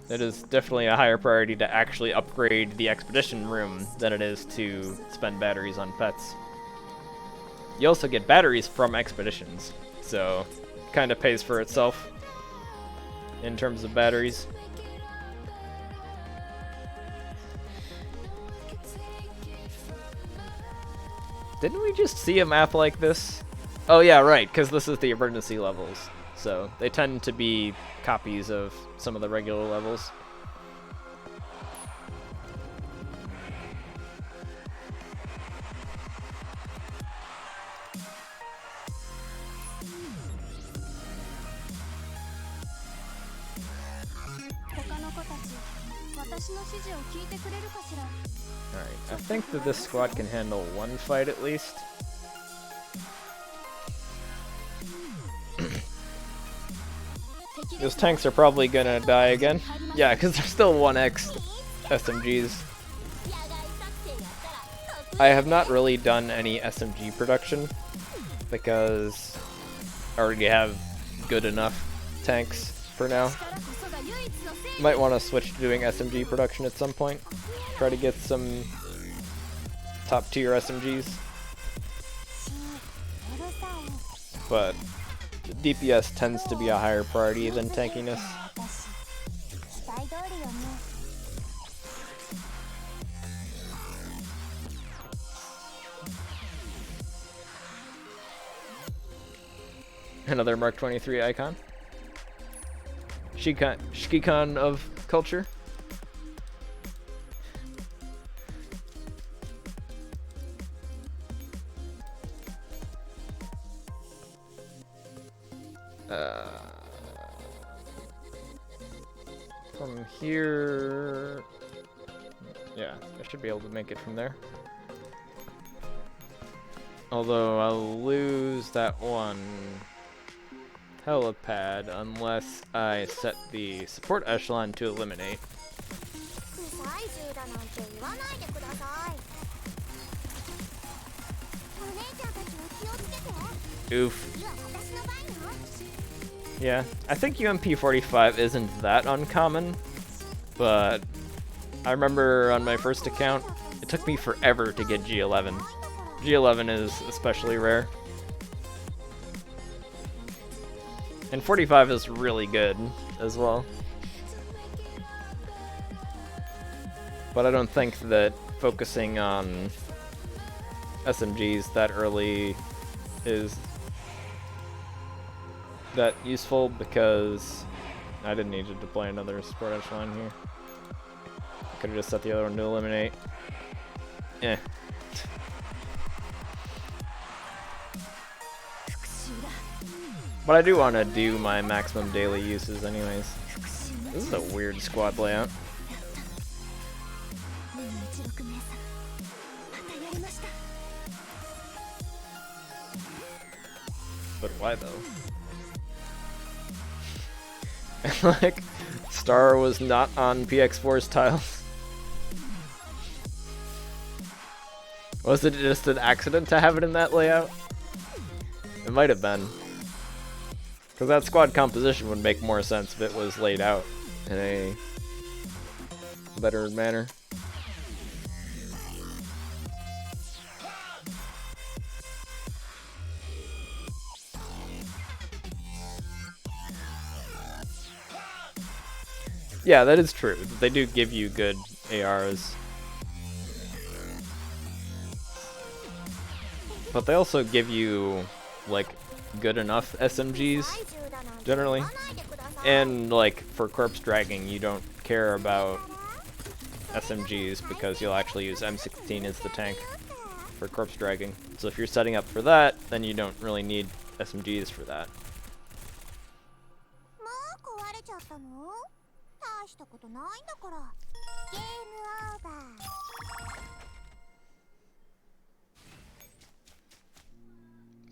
It is definitely a higher priority to actually upgrade the expedition room than it is to spend batteries on pets. You also get batteries from expeditions, so it kind of pays for itself in terms of batteries. Didn't we just see a map like this? Oh yeah, right, because this is the emergency levels. So they tend to be copies of some of the regular levels. Alright, I think that this squad can handle one fight at least. Those tanks are probably gonna die again. Yeah, because they're still 1x SMGs. I have not really done any SMG production because I already have good enough tanks for now. Might want to switch to doing SMG production at some point. Try to get some top tier SMGs. But DPS tends to be a higher priority than tankiness. Another Mark 23 icon. Shikon of culture. From here, yeah, I should be able to make it from there. Although I'll lose that one helipad unless I set the support echelon to eliminate. Oof. Yeah, I think UMP 45 isn't that uncommon, but I remember on my first account, it took me forever to get G11. G11 is especially rare. And 45 is really good as well. But I don't think that focusing on SMGs that early is that useful, because I didn't need to deploy another support echelon here. Could have just set the other one to eliminate. Eh. But I do want to do my maximum daily uses anyways. This is a weird squad layout. But why though? Like, Star was not on PX4's tiles. Was it just an accident to have it in that layout? It might have been. Because that squad composition would make more sense if it was laid out in a better manner. Yeah, that is true. They do give you good ARs. But they also give you, like, good enough SMGs, generally. And, like, for corpse dragging, you don't care about SMGs because you'll actually use M16 as the tank for corpse dragging. So if you're setting up for that, then you don't really need SMGs for that.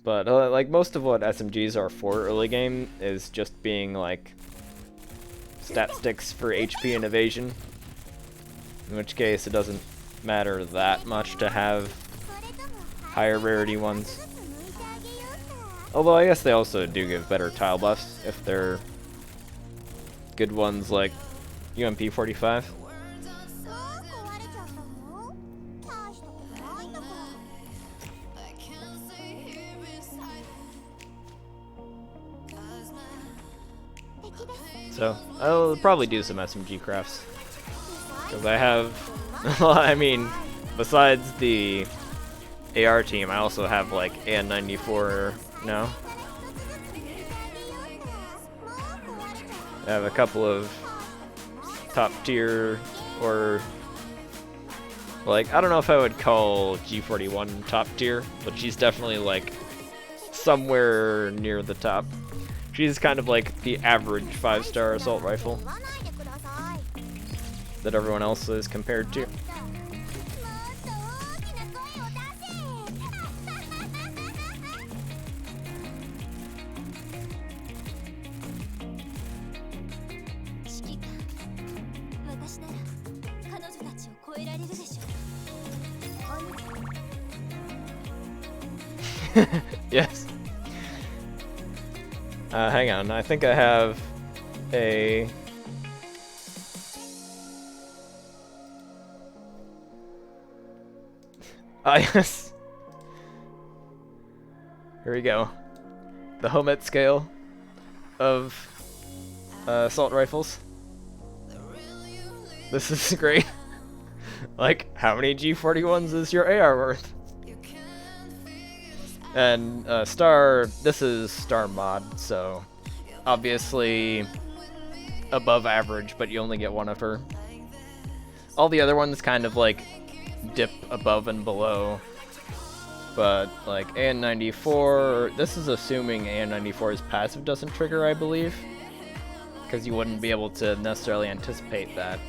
But like most of what SMGs are for early game is just being like stat sticks for HP and evasion. In which case it doesn't matter that much to have higher rarity ones. Although I guess they also do give better tile buffs if they're good ones like UMP 45. So, I'll probably do some SMG crafts. Because I have, well, I mean, besides the AR team, I also have like AN94 now. I have a couple of top tier, or like, I don't know if I would call G41 top tier, but she's definitely like somewhere near the top. She's kind of like the average 5-star assault rifle that everyone else is compared to. Yes. Hang on, I think I have a... Ah, yes. Here we go. The Homet scale of assault rifles. This is great. Like, how many G41s is your AR worth? And Star, this is Star mod, so obviously above average, but you only get one of her. All the other ones kind of like dip above and below, but like AN94, this is assuming AN94's passive doesn't trigger, I believe, because you wouldn't be able to necessarily anticipate that.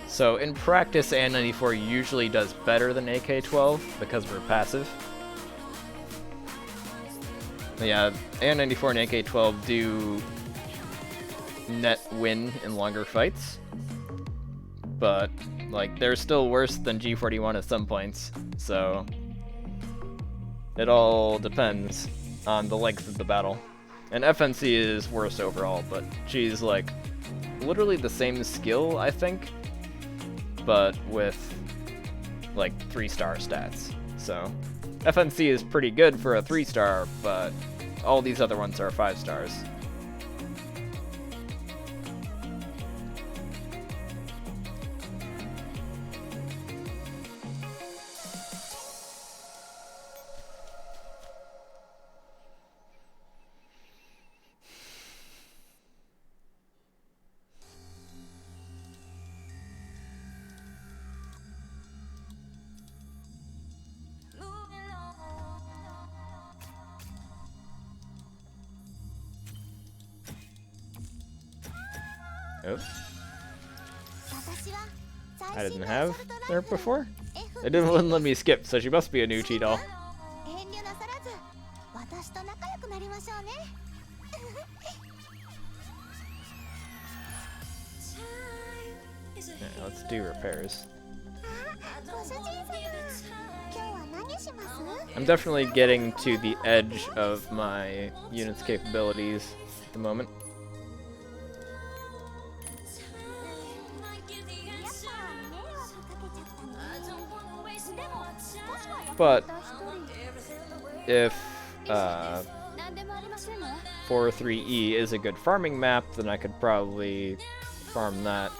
So in practice, AN94 usually does better than AK-12 because we're passive. Yeah, AN-94 and AK-12 do net win in longer fights, but like they're still worse than G41 at some points, so it all depends on the length of the battle. And FNC is worse overall, but she's like literally the same skill, I think, but with like 3-star stats. So FNC is pretty good for a 3-star, but all these other ones are 5 stars. Oops. I didn't have her before? It wouldn't let me skip, so she must be a new T-doll. Yeah, let's do repairs. I'm definitely getting to the edge of my unit's capabilities at the moment. But if 4-3E is a good farming map, then I could probably farm that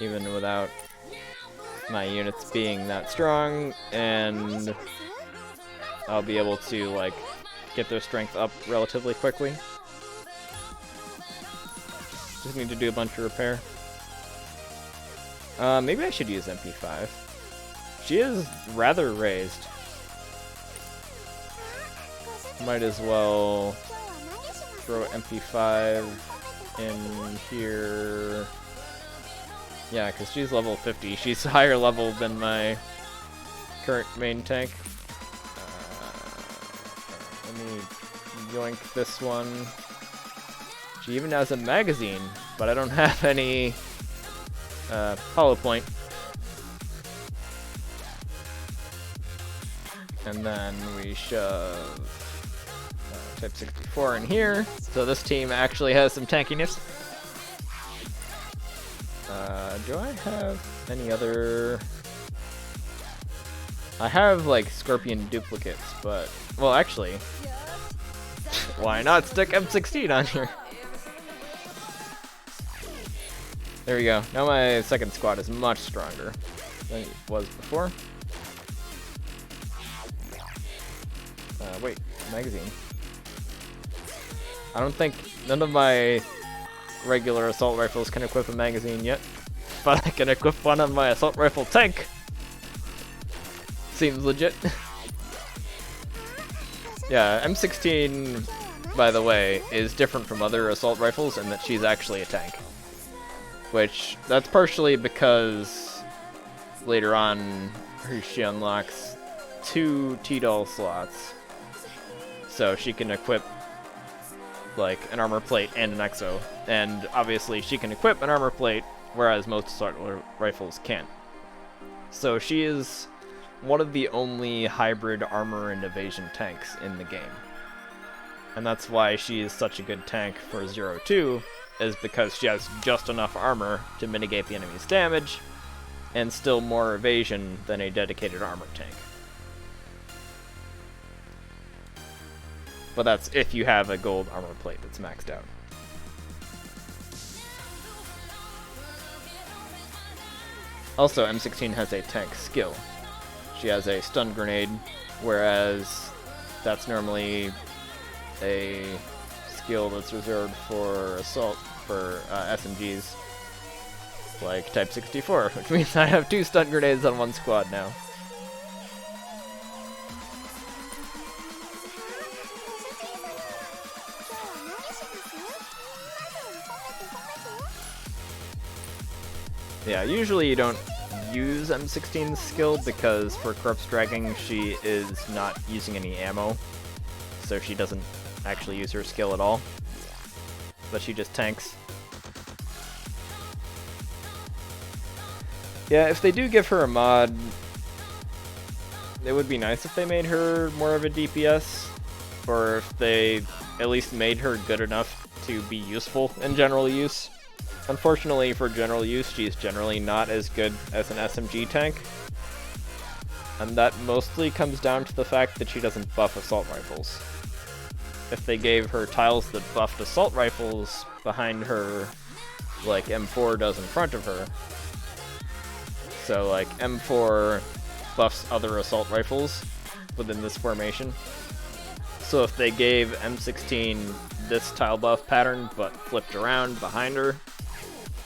even without my units being that strong, and I'll be able to like get their strength up relatively quickly. Just need to do a bunch of repair. Maybe I should use MP5. She is rather raised. Might as well throw MP5 in here. Yeah, because she's level 50. She's higher level than my current main tank. Let me yoink this one. She even has a magazine, but I don't have any hollow point. And then we shove Type 64 in here, so this team actually has some tankiness. Do I have any other... I have, like, Scorpion duplicates, but... Well, actually... Why not stick M16 on here? There we go. Now my second squad is much stronger than it was before. Wait, magazine. I don't think none of my regular assault rifles can equip a magazine yet, but I can equip one on my assault rifle tank. Seems legit. Yeah, M16, by the way, is different from other assault rifles in that she's actually a tank. Which, that's partially because later on she unlocks 2 T-doll slots. So she can equip like an armor plate and an exo, and obviously she can equip an armor plate, whereas most assault rifles can't. So she is one of the only hybrid armor and evasion tanks in the game. And that's why she is such a good tank for 0-2, is because she has just enough armor to mitigate the enemy's damage, and still more evasion than a dedicated armor tank. But that's if you have a gold armor plate that's maxed out. Also, M16 has a tank skill. She has a stun grenade, whereas that's normally a skill that's reserved for assault, for SMGs, like Type 64, which means I have 2 stun grenades on one squad now. Yeah, usually you don't use M16's skill because for corpse dragging she is not using any ammo. so she doesn't actually use her skill at all. But she just tanks. Yeah, if they do give her a mod, it would be nice if they made her more of a DPS, or if they at least made her good enough to be useful in general use. Unfortunately, for general use, she's generally not as good as an SMG tank, and that mostly comes down to the fact that she doesn't buff assault rifles. If they gave her tiles that buffed assault rifles behind her, like M4 does in front of her, so like M4 buffs other assault rifles within this formation. So if they gave M16 this tile buff pattern but flipped around behind her,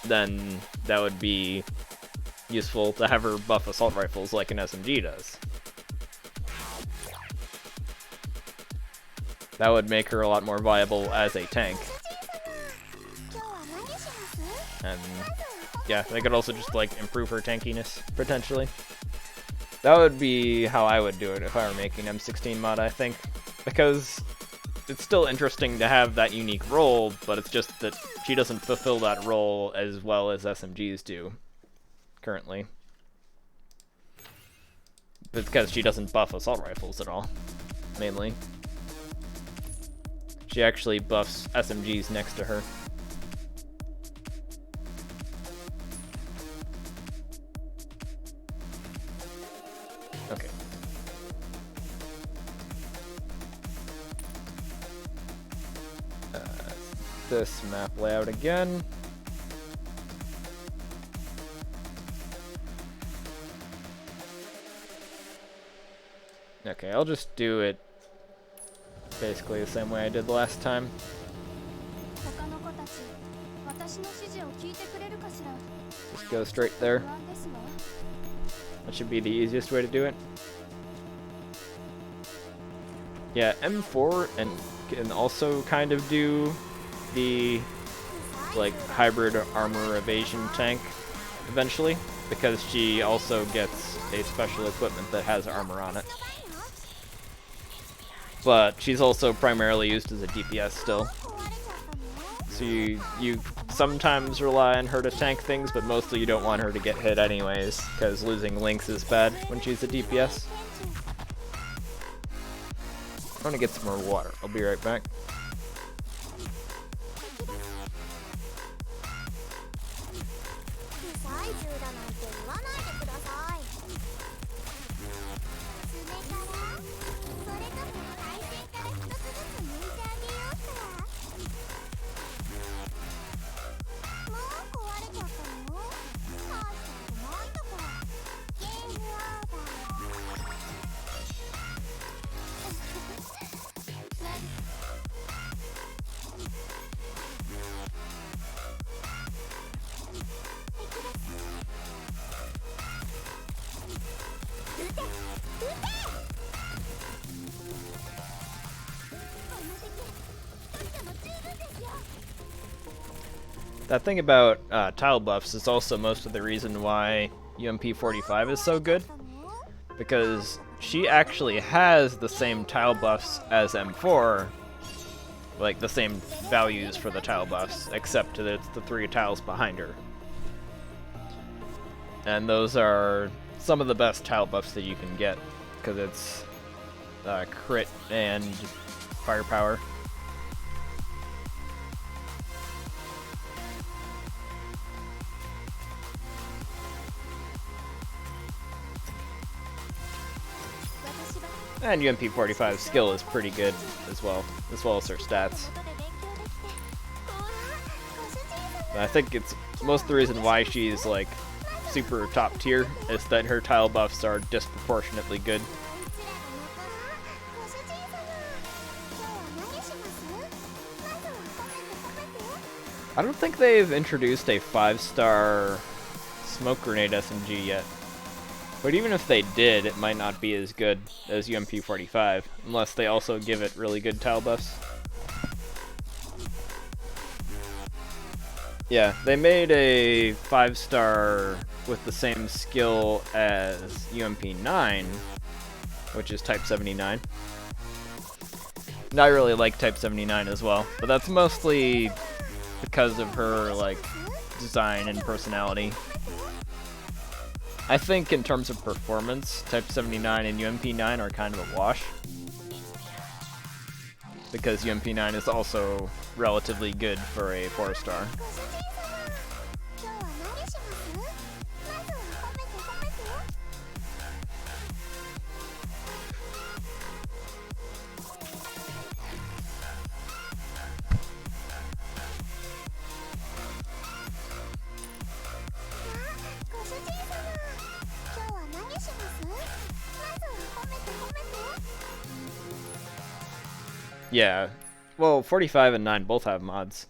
then that would be useful to have her buff assault rifles like an SMG does. That would make her a lot more viable as a tank. And yeah, they could also just like improve her tankiness, potentially. That would be how I would do it if I were making M16 mod, I think. Because it's still interesting to have that unique role, but it's just that she doesn't fulfill that role as well as SMGs do, currently. But because she doesn't buff assault rifles at all, mainly. She actually buffs SMGs next to her. Okay. This map layout again. Okay, I'll just do it basically the same way I did last time. Just go straight there. That should be the easiest way to do it. Yeah, M4 and can also kind of do the like hybrid armor evasion tank eventually, because she also gets a special equipment that has armor on it. But she's also primarily used as a DPS still. So you sometimes rely on her to tank things, but mostly you don't want her to get hit anyways, because losing links is bad when she's a DPS. I'm gonna get some more water. I'll be right back. That thing about tile buffs is also most of the reason why UMP45 is so good, because she actually has the same tile buffs as M4, like the same values for the tile buffs, except that it's the 3 tiles behind her. And those are some of the best tile buffs that you can get, because it's crit and firepower. And UMP45's skill is pretty good as well as her stats. And I think it's most of the reason why she's like super top tier is that her tile buffs are disproportionately good. I don't think they've introduced a 5-star smoke grenade SMG yet. But even if they did, it might not be as good as UMP45, unless they also give it really good tile buffs. Yeah, they made a 5-star with the same skill as UMP9, which is type 79. And I really like Type 79 as well, but that's mostly because of her, like, design and personality. I think in terms of performance, Type 79 and UMP9 are kind of a wash. Because UMP9 is also relatively good for a 4-star. Yeah, well, 45 and 9 both have mods.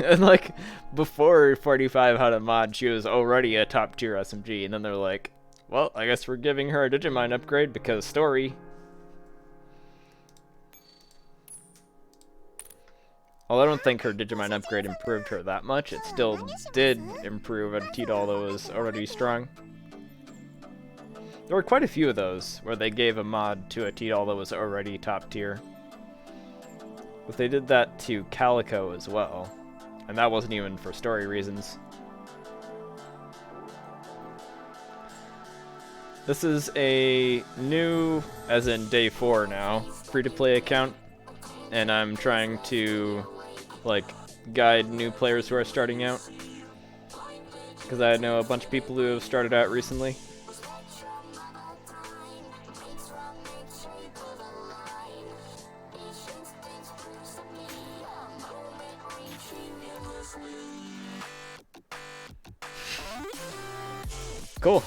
And like, before 45 had a mod, she was already a top tier SMG, and then they're like, well, I guess we're giving her a Digimon upgrade because story. Although I don't think her Digimon upgrade improved her that much, it still did improve a T-Doll that was already strong. There were quite a few of those, where they gave a mod to a T-Doll that was already top tier. But they did that to Calico as well, and that wasn't even for story reasons. This is a new, as in day 4 now, free-to-play account, and I'm trying to, like, guide new players who are starting out, because I know a bunch of people who have started out recently. Cool.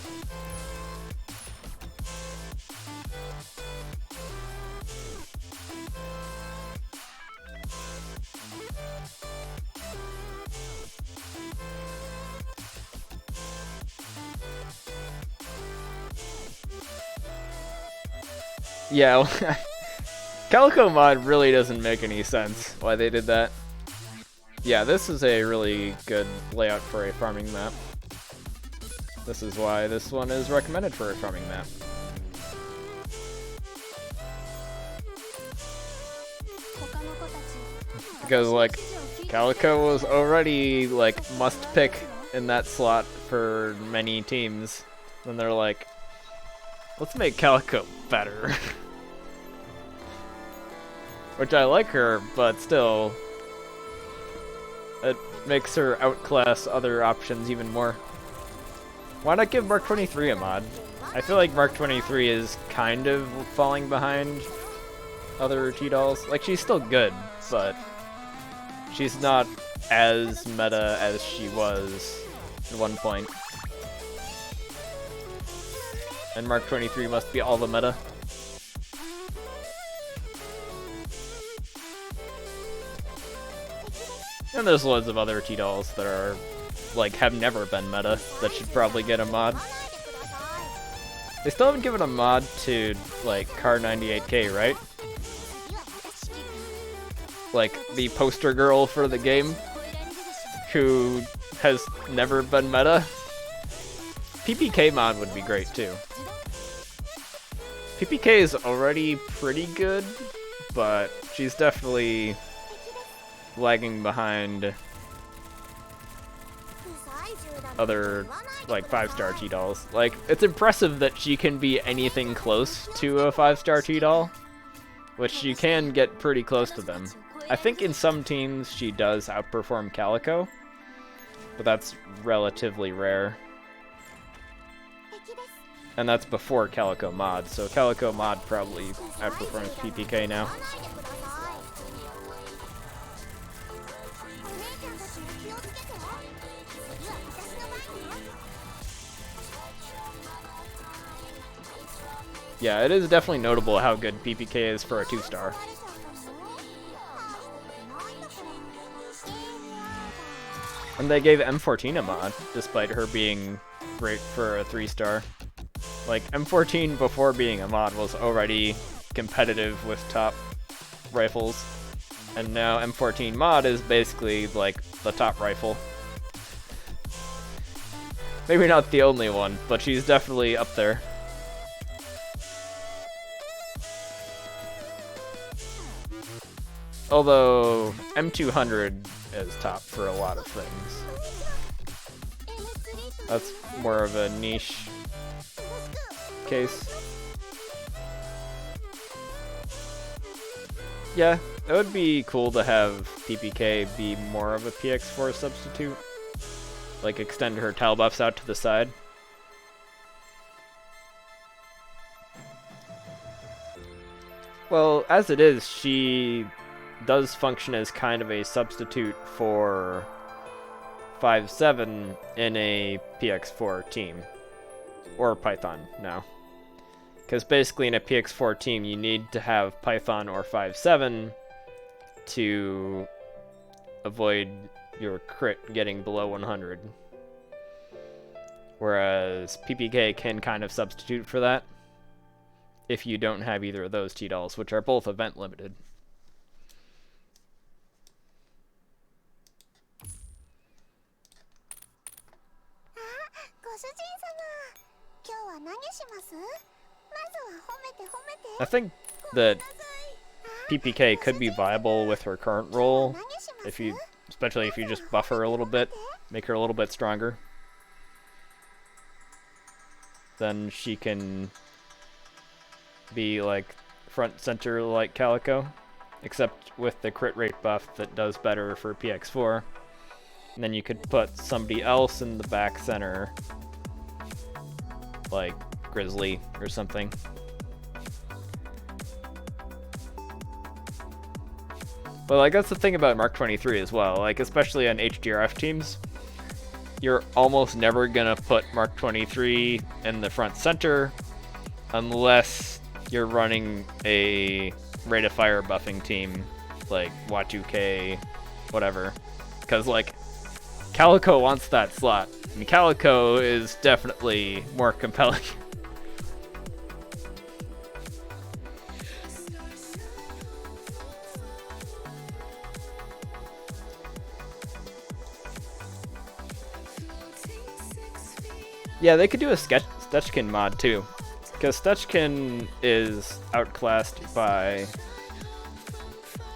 Yeah, Calico mod really doesn't make any sense why they did that. Yeah, this is a really good layout for a farming map. This is why this one is recommended for a farming map. Because, like, Calico was already, like, must pick in that slot for many teams. And they're like, let's make Calico better. Which I like her, but still, it makes her outclass other options even more. Why not give Mark 23 a mod? I feel like Mark 23 is kind of falling behind other T-Dolls. Like, she's still good, but she's not as meta as she was at one point. And Mark 23 must be all the meta. And there's loads of other T-Dolls that are, like, have never been meta that should probably get a mod. They still haven't given a mod to, like, Car 98K, right? Like, the poster girl for the game, who has never been meta. PPK mod would be great, too. PPK is already pretty good, but she's definitely lagging behind other, like, 5-star T-Dolls. Like, it's impressive that she can be anything close to a 5-star T-Doll, which you can get pretty close to them. I think in some teams she does outperform Calico, but that's relatively rare. And that's before Calico mod, so Calico mod probably outperforms PPK now. Yeah, it is definitely notable how good PPK is for a 2-star. And they gave M14 a mod, despite her being great for a 3-star. Like, M14 before being a mod was already competitive with top rifles, and now M14 mod is basically, like, the top rifle. Maybe not the only one, but she's definitely up there. Although M200 is top for a lot of things. That's more of a niche case. Yeah, it would be cool to have PPK be more of a PX4 substitute. Like extend her tile buffs out to the side. Well, as it is, she does function as kind of a substitute for 5-7 in a PX4 team. Or Python now. Because basically in a PX4 team you need to have Python or 5-7 to avoid your crit getting below 100. Whereas PPK can kind of substitute for that if you don't have either of those T-dolls, which are both event limited. I think that PPK could be viable with her current role, especially if you just buff her a little bit, make her a little bit stronger. Then she can be like front center like Calico, except with the crit rate buff that does better for PX4. And then you could put somebody else in the back center, like Grizzly or something. Well, like that's the thing about Mark 23 as well, like especially on HDRF teams, you're almost never gonna put Mark 23 in the front center unless you're running a rate of fire buffing team like Y2K, whatever. Because like Calico wants that slot, and Calico is definitely more compelling. Yeah, they could do a Stechkin mod too, because Stechkin is outclassed by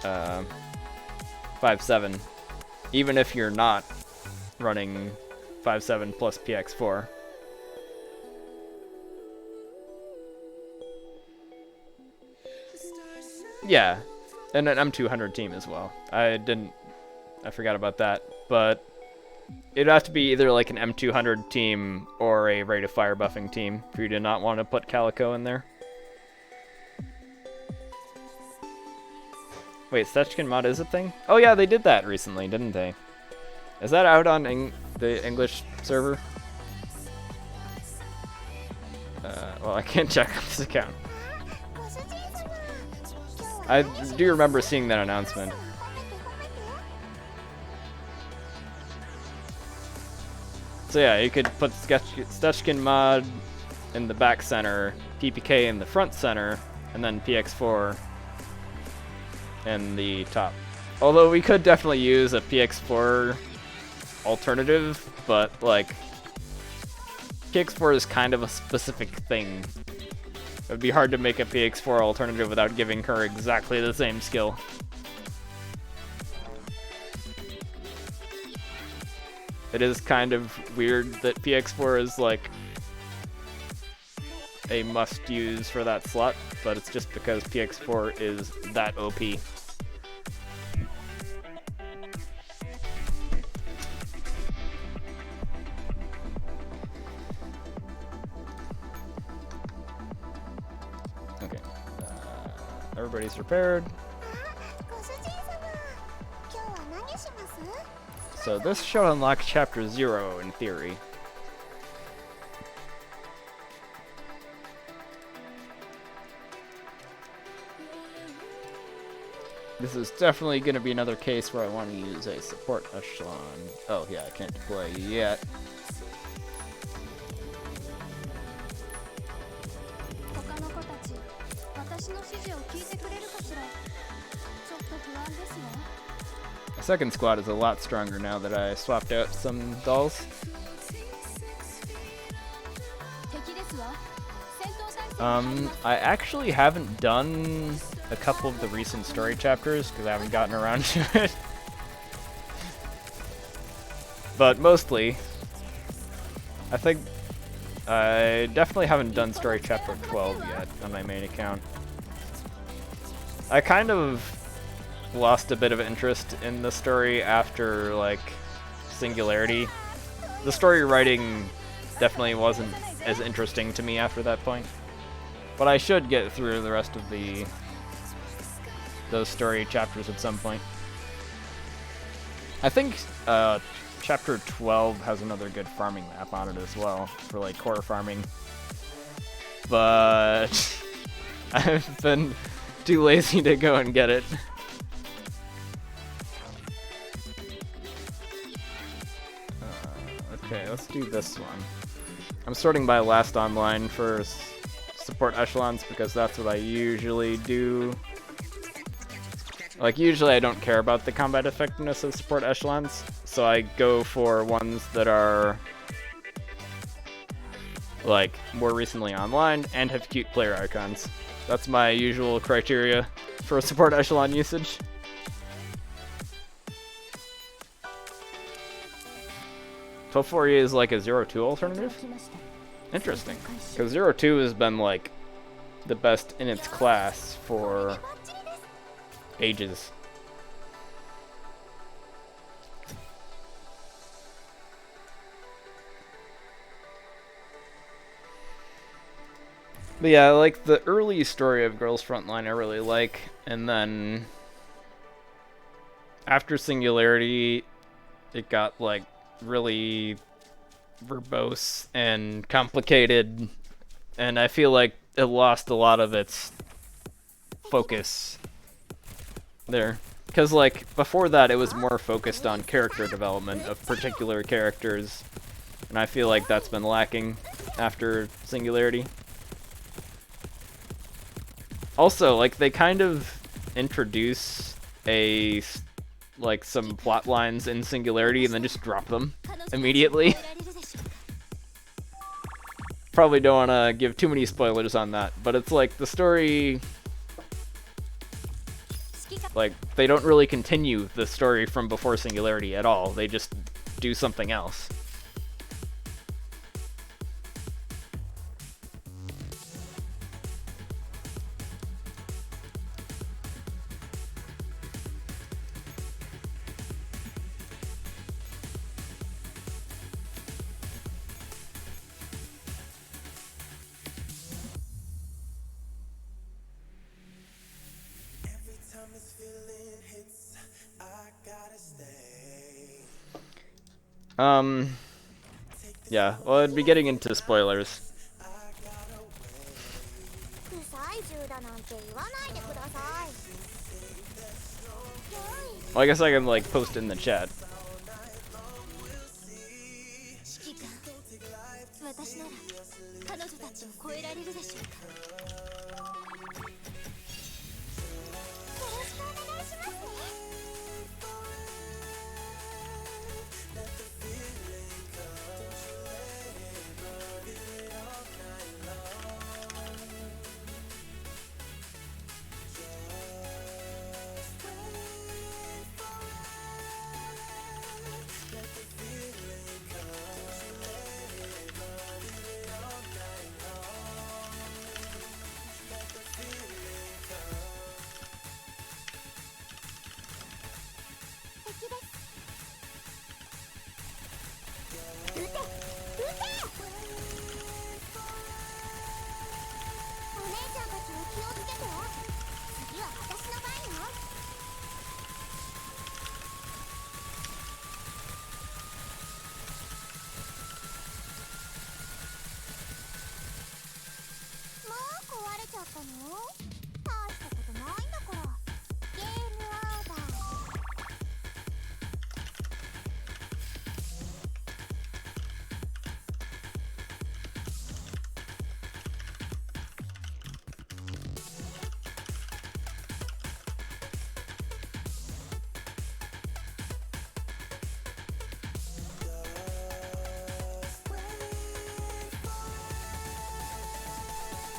5-7, even if you're not running 5-7 plus PX4. Yeah, and an M200 team as well. I forgot about that, but it'd have to be either like an M200 team or a rate of fire buffing team for you to not want to put Calico in there. Wait, Stechkin mod is a thing? Oh yeah, they did that recently, didn't they? Is that out on the English server? Well, I can't check on this account. I do remember seeing that announcement. So yeah, you could put Stechkin mod in the back center, PPK in the front center, and then PX4 in the top. Although we could definitely use a PX4 alternative, but like PX4 is kind of a specific thing. It would be hard to make a PX4 alternative without giving her exactly the same skill. It is kind of weird that PX4 is like a must-use for that slot, but it's just because PX4 is that OP. Okay, everybody's prepared. So this should unlock Chapter 0 in theory. This is definitely going to be another case where I want to use a support echelon. Oh yeah, I can't deploy yet. My second squad is a lot stronger now that I swapped out some dolls. I actually haven't done a couple of the recent story chapters because I haven't gotten around to it. But mostly, I think I definitely haven't done story chapter 12 yet on my main account. I kind of lost a bit of interest in the story after, like, Singularity. The story writing definitely wasn't as interesting to me after that point. But I should get through the rest of those story chapters at some point. I think chapter 12 has another good farming map on it as well, for like core farming. But I've been too lazy to go and get it. Okay, let's do this one. I'm sorting by last online for support echelons because that's what I usually do. Like, usually I don't care about the combat effectiveness of support echelons, so I go for ones that are, like, more recently online and have cute player icons. That's my usual criteria for support echelon usage. Tophoria is like a 0-2 alternative? Interesting, because 0-2 has been, like, the best in its class for ages. But yeah, like, the early story of Girls Frontline I really like, and then after Singularity, it got, like, really verbose and complicated, and I feel like it lost a lot of its focus there. Because, like, before that, it was more focused on character development of particular characters, and I feel like that's been lacking after Singularity. Also, like, they kind of introduce some plot lines in Singularity and then just drop them immediately. Probably don't want to give too many spoilers on that, but it's like the story, like, they don't really continue the story from before Singularity at all. They just do something else. Yeah, well, I'd be getting into spoilers. Well, I guess I can, like, post in the chat.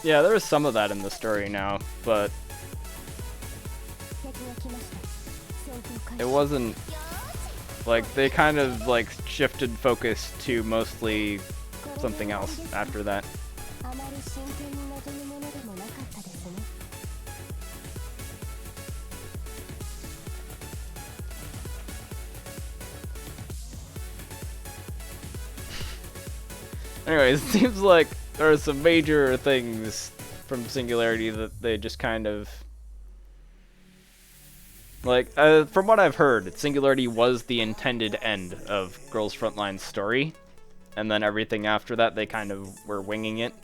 Yeah, there is some of that in the story now, but it wasn't like they kind of like shifted focus to mostly something else after that. Anyways, it seems like there are some major things from Singularity that they just kind of... Like, from what I've heard, Singularity was the intended end of Girls Frontline's story, and then everything after that, they kind of were winging it.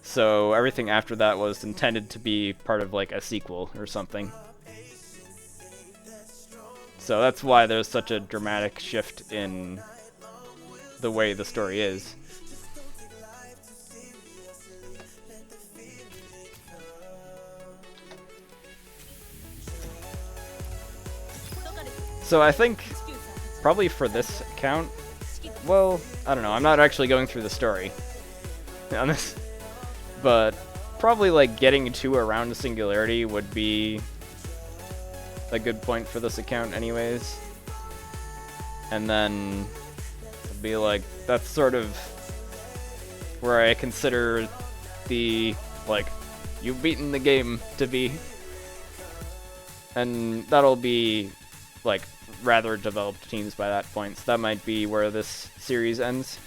So everything after that was intended to be part of, like, a sequel or something. So that's why there's such a dramatic shift in the way the story is. So I think probably for this account, well, I don't know, I'm not actually going through the story on this, but probably like getting to around Singularity would be a good point for this account anyways. And then it'd be like, that's sort of where I consider the, like, you've beaten the game to be. And that'll be, like, rather developed teams by that point, so that might be where this series ends.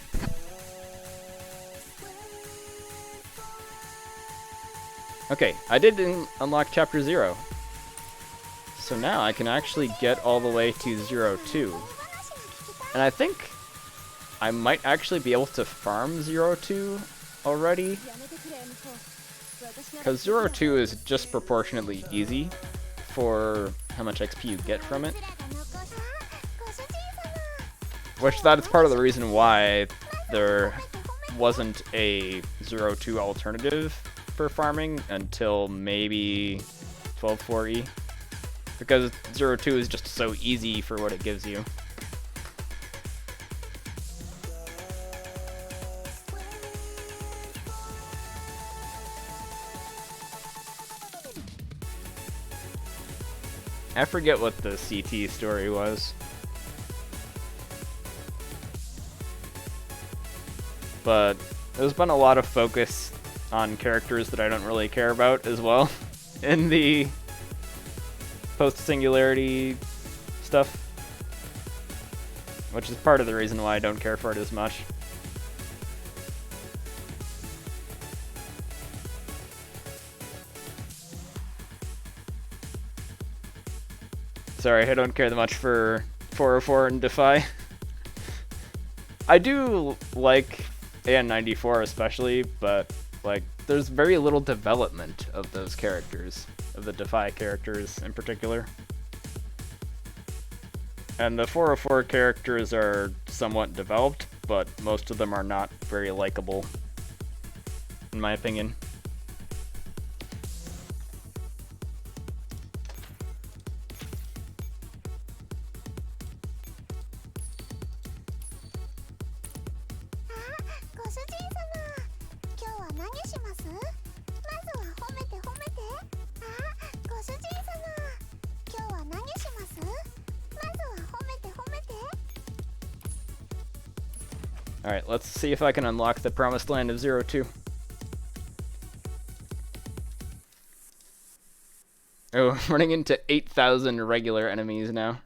Okay, I did unlock Chapter 0. So now I can actually get all the way to 02. And I think I might actually be able to farm 02 already. Because 02 is disproportionately easy for how much XP you get from it. Which that is part of the reason why there wasn't a 02 alternative for farming until maybe 12.4e. Because 02 is just so easy for what it gives you. I forget what the CT story was. But there's been a lot of focus on characters that I don't really care about as well in the post-Singularity stuff. Which is part of the reason why I don't care for it as much. Sorry, I don't care that much for 404 and Defy. I do like AN94 especially, but like there's very little development of those characters, of the Defy characters in particular. And the 404 characters are somewhat developed, but most of them are not very likable, in my opinion. Alright, let's see if I can unlock the promised land of 02. Oh, I'm running into 8,000 regular enemies now.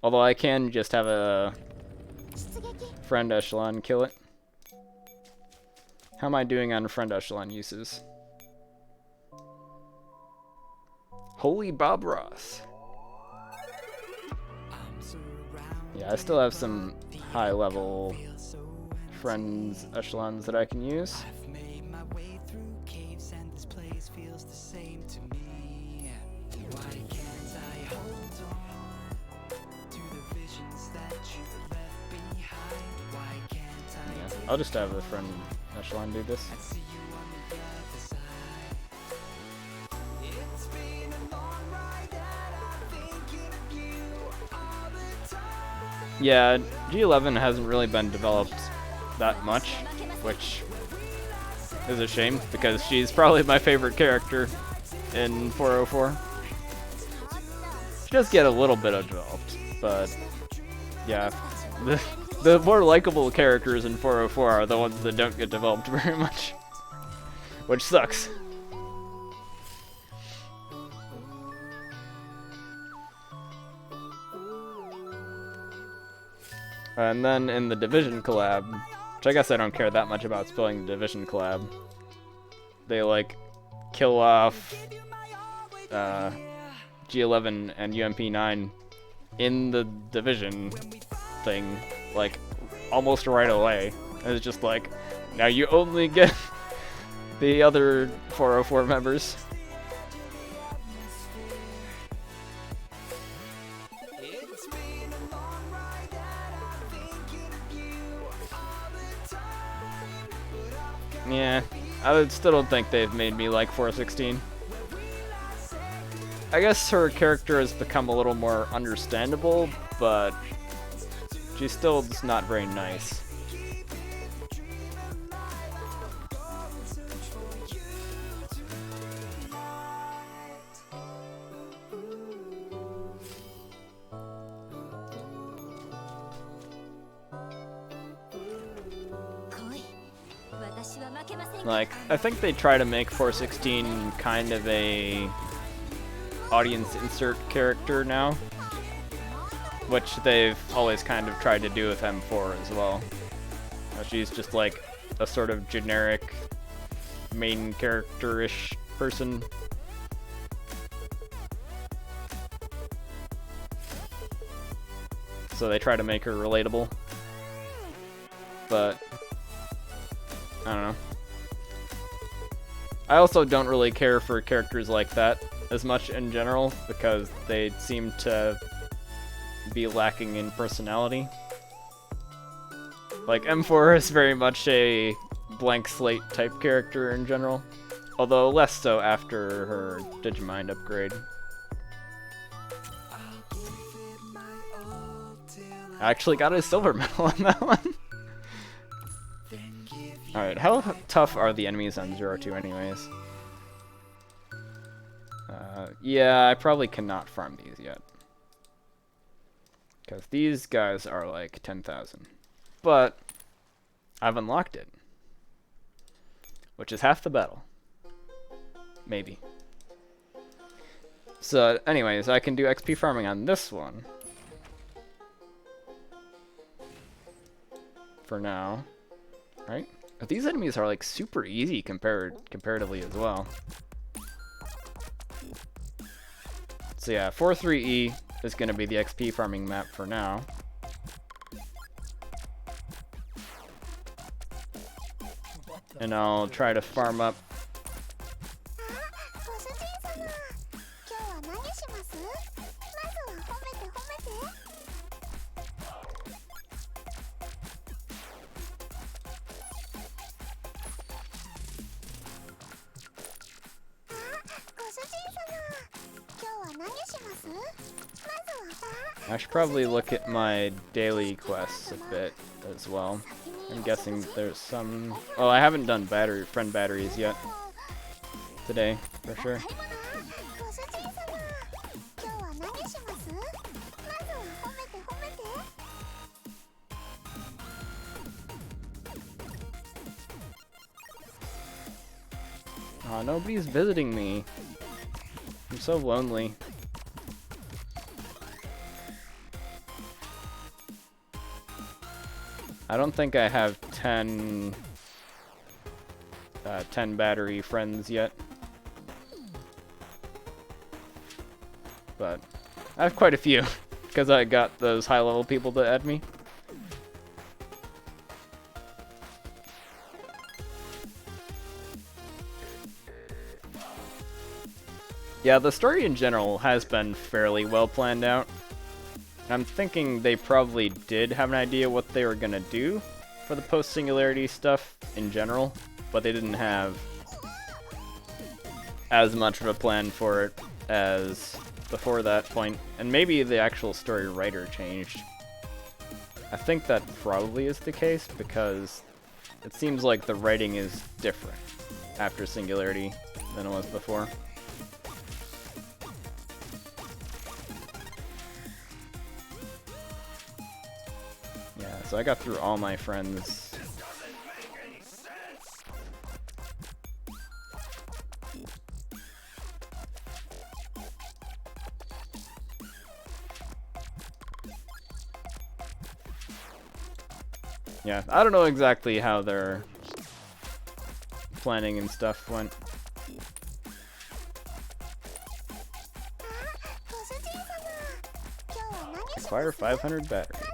Although I can just have a friend echelon kill it. How am I doing on friend echelon uses? Holy Bob Ross. Yeah, I still have some high level friends echelons that I can use. Yeah, I'll just have a friend echelon do this. Yeah, G11 hasn't really been developed that much, which is a shame, because she's probably my favorite character in 404. does get a little bit developed, but yeah, the more likable characters in 404 are the ones that don't get developed very much, which sucks. And then in the Division collab, which I guess I don't care that much about spoiling the Division collab, they like kill off G11 and UMP9 in the Division thing, like almost right away. And it's just like, now you only get the other 404 members. Yeah, I still don't think they've made me like 416. I guess her character has become a little more understandable, but she's still just not very nice. Like, I think they try to make 416 kind of a audience insert character now, which they've always kind of tried to do with M4 as well. She's just like a sort of generic main character-ish person. So they try to make her relatable, but I don't know. I also don't really care for characters like that as much in general, because they seem to be lacking in personality. Like, M4 is very much a blank slate type character in general, although less so after her Digimind upgrade. I actually got a silver medal on that one. Alright, how tough are the enemies on 02 anyways? Yeah, I probably cannot farm these yet, because these guys are like 10,000. But I've unlocked it, which is half the battle. Maybe. So anyways, I can do XP farming on this one. For now. Right? But these enemies are like super easy comparatively as well. So yeah, 4-3E is going to be the XP farming map for now. And I'll try to farm up. I should probably look at my daily quests a bit as well. I'm guessing there's some... Oh, I haven't done friend batteries yet. Today, for sure. Aw, nobody's visiting me. I'm so lonely. I don't think I have 10 battery friends yet. But I have quite a few, because I got those high-level people to add me. Yeah, the story in general has been fairly well planned out. I'm thinking they probably did have an idea what they were gonna do for the post-singularity stuff in general, but they didn't have as much of a plan for it as before that point. And maybe the actual story writer changed. I think that probably is the case, because it seems like the writing is different after Singularity than it was before. so I got through all my friends. Yeah, I don't know exactly how their planning and stuff went. Acquire 500 batteries.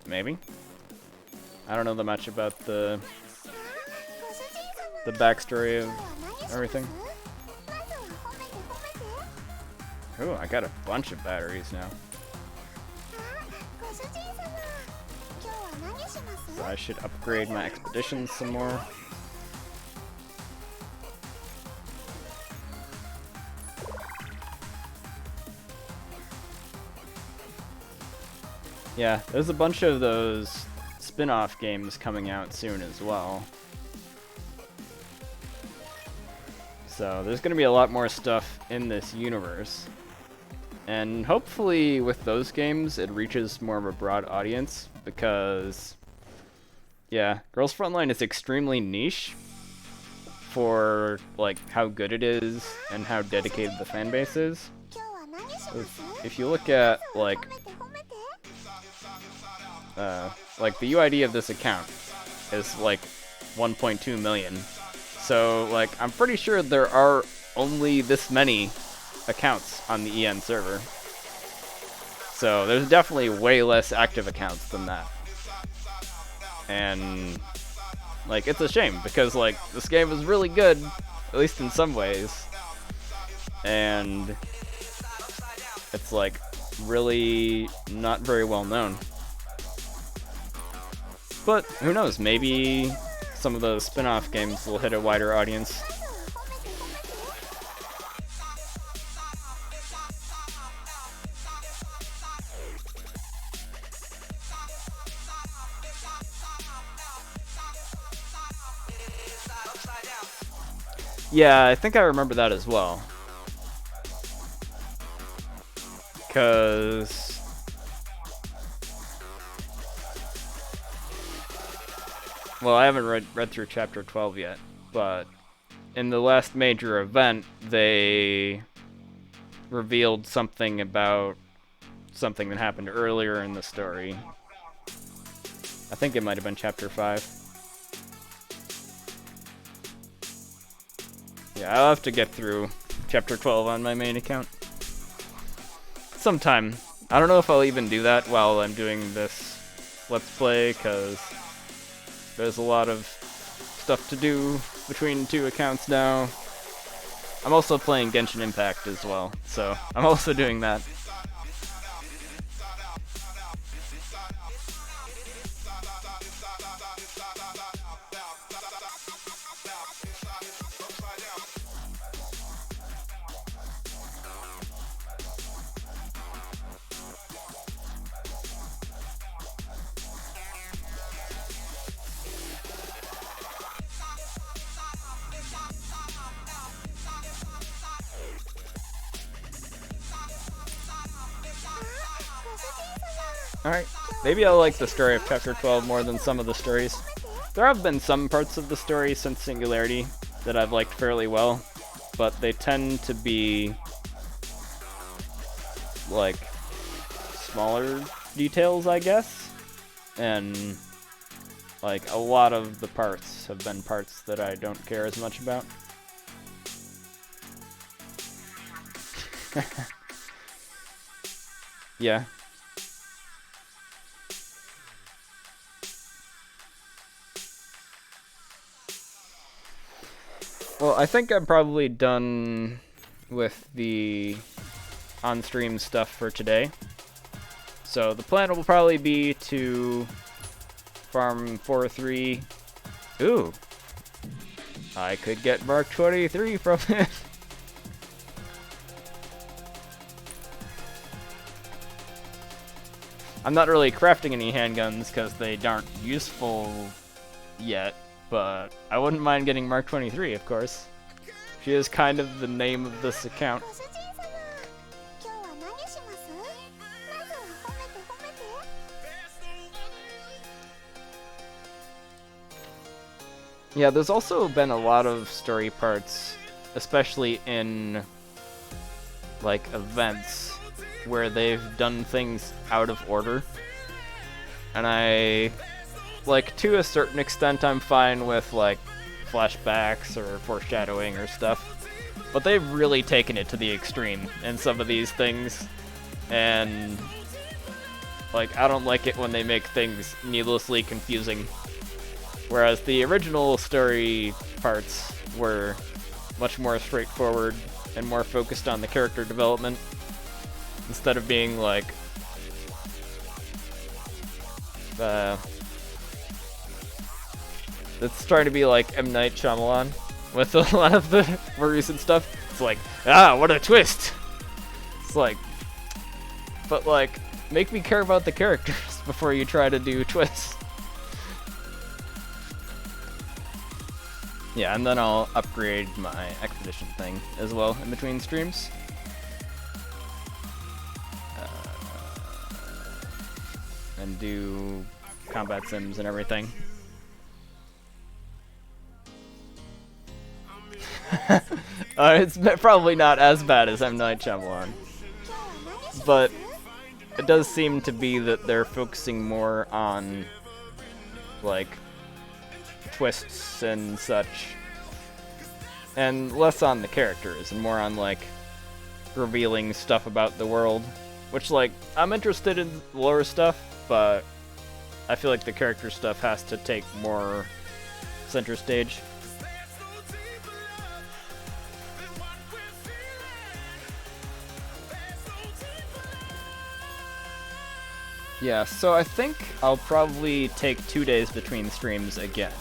Maybe. I don't know that much about the backstory of everything. Ooh, I got a bunch of batteries now. So I should upgrade my expeditions some more. Yeah, there's a bunch of those spin-off games coming out soon as well. So there's going to be a lot more stuff in this universe. And hopefully with those games it reaches more of a broad audience, because yeah, Girls Frontline is extremely niche for like how good it is and how dedicated the fan base is. If you look at like the UID of this account is like 1.2 million. So like I'm pretty sure there are only this many accounts on the EN server. So there's definitely way less active accounts than that. And like it's a shame, because like this game is really good, at least in some ways. And it's like really not very well known. But who knows, maybe some of those spin-off games will hit a wider audience. Yeah, I think I remember that as well. Because well, I haven't read through chapter 12 yet, but in the last major event, they revealed something about something that happened earlier in the story. I think it might have been chapter 5. Yeah, I'll have to get through chapter 12 on my main account sometime. I don't know if I'll even do that while I'm doing this Let's Play, because there's a lot of stuff to do between two accounts now. I'm also playing Genshin Impact as well, so I'm also doing that. Alright, maybe I'll like the story of chapter 12 more than some of the stories. There have been some parts of the story since Singularity that I've liked fairly well, but they tend to be like smaller details, I guess, and like a lot of the parts have been parts that I don't care as much about. Yeah. Well, I think I'm probably done with the on-stream stuff for today. So the plan will probably be to farm 4-3. Ooh. I could get Mark 23 from it. I'm not really crafting any handguns because they aren't useful yet. but I wouldn't mind getting Mark 23, of course. She is kind of the name of this account. Yeah, there's also been a lot of story parts, especially in, like, events, where they've done things out of order. And like, to a certain extent, I'm fine with, like, flashbacks or foreshadowing or stuff. But they've really taken it to the extreme in some of these things. And, like, I don't like it when they make things needlessly confusing. Whereas the original story parts were much more straightforward and more focused on the character development, instead of being like it's trying to be like M. Night Shyamalan with a lot of the more recent stuff. It's like, what a twist! It's like, but like, make me care about the characters before you try to do twists. Yeah, and then I'll upgrade my expedition thing as well in between streams. And do combat sims and everything. It's probably not as bad as M. Night Shyamalan, but it does seem to be that they're focusing more on, like, twists and such, and less on the characters and more on, like, revealing stuff about the world, which, like, I'm interested in lore stuff, but I feel like the character stuff has to take more center stage. Yeah, so I think I'll probably take 2 days between streams again.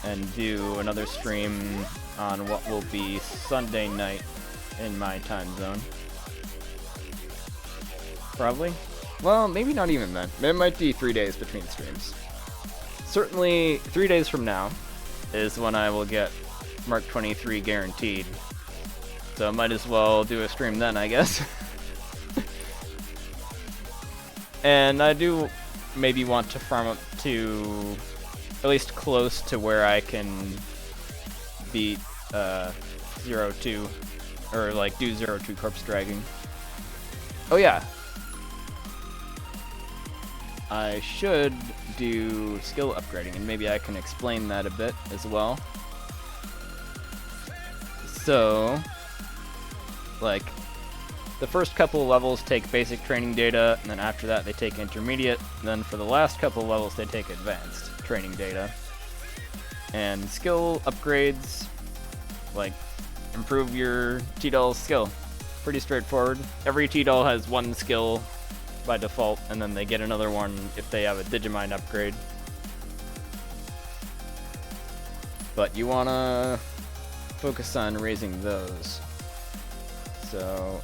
And do another stream on what will be Sunday night in my time zone. Probably. Well, maybe not even then. It might be 3 days between streams. Certainly 3 days from now is when I will get Mark 23 guaranteed. So I might as well do a stream then, I guess. And I do maybe want to farm up to at least close to where I can beat 0-2, or like do 0-2 corpse dragging. Oh yeah, I should do skill upgrading, and maybe I can explain that a bit as well. So, like, the first couple of levels take basic training data, and then after that they take intermediate, and then for the last couple of levels they take advanced training data. And skill upgrades, like, improve your T-Doll's skill. Pretty straightforward. Every T-Doll has one skill by default, and then they get another one if they have a Digimind upgrade. But you wanna focus on raising those. So,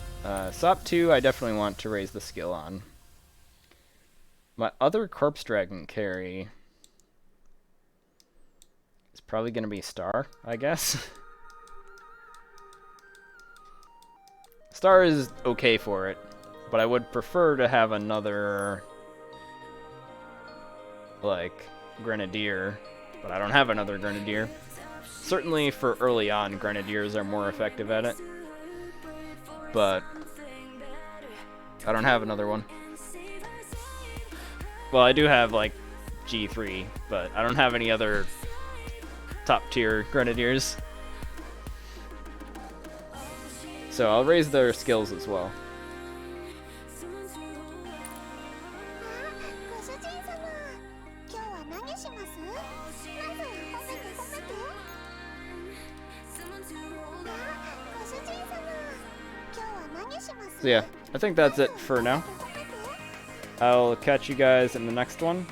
SOP 2 I definitely want to raise the skill on. My other corpse dragon carry is probably going to be Star, I guess. Star is okay for it, but I would prefer to have another, like, Grenadier, but I don't have another Grenadier. Certainly for early on, Grenadiers are more effective at it, but I don't have another one. Well, I do have, like, G3, but I don't have any other top-tier Grenadiers. So I'll raise their skills as well. So yeah, I think that's it for now. I'll catch you guys in the next one,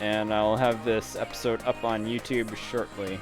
and I'll have this episode up on YouTube shortly.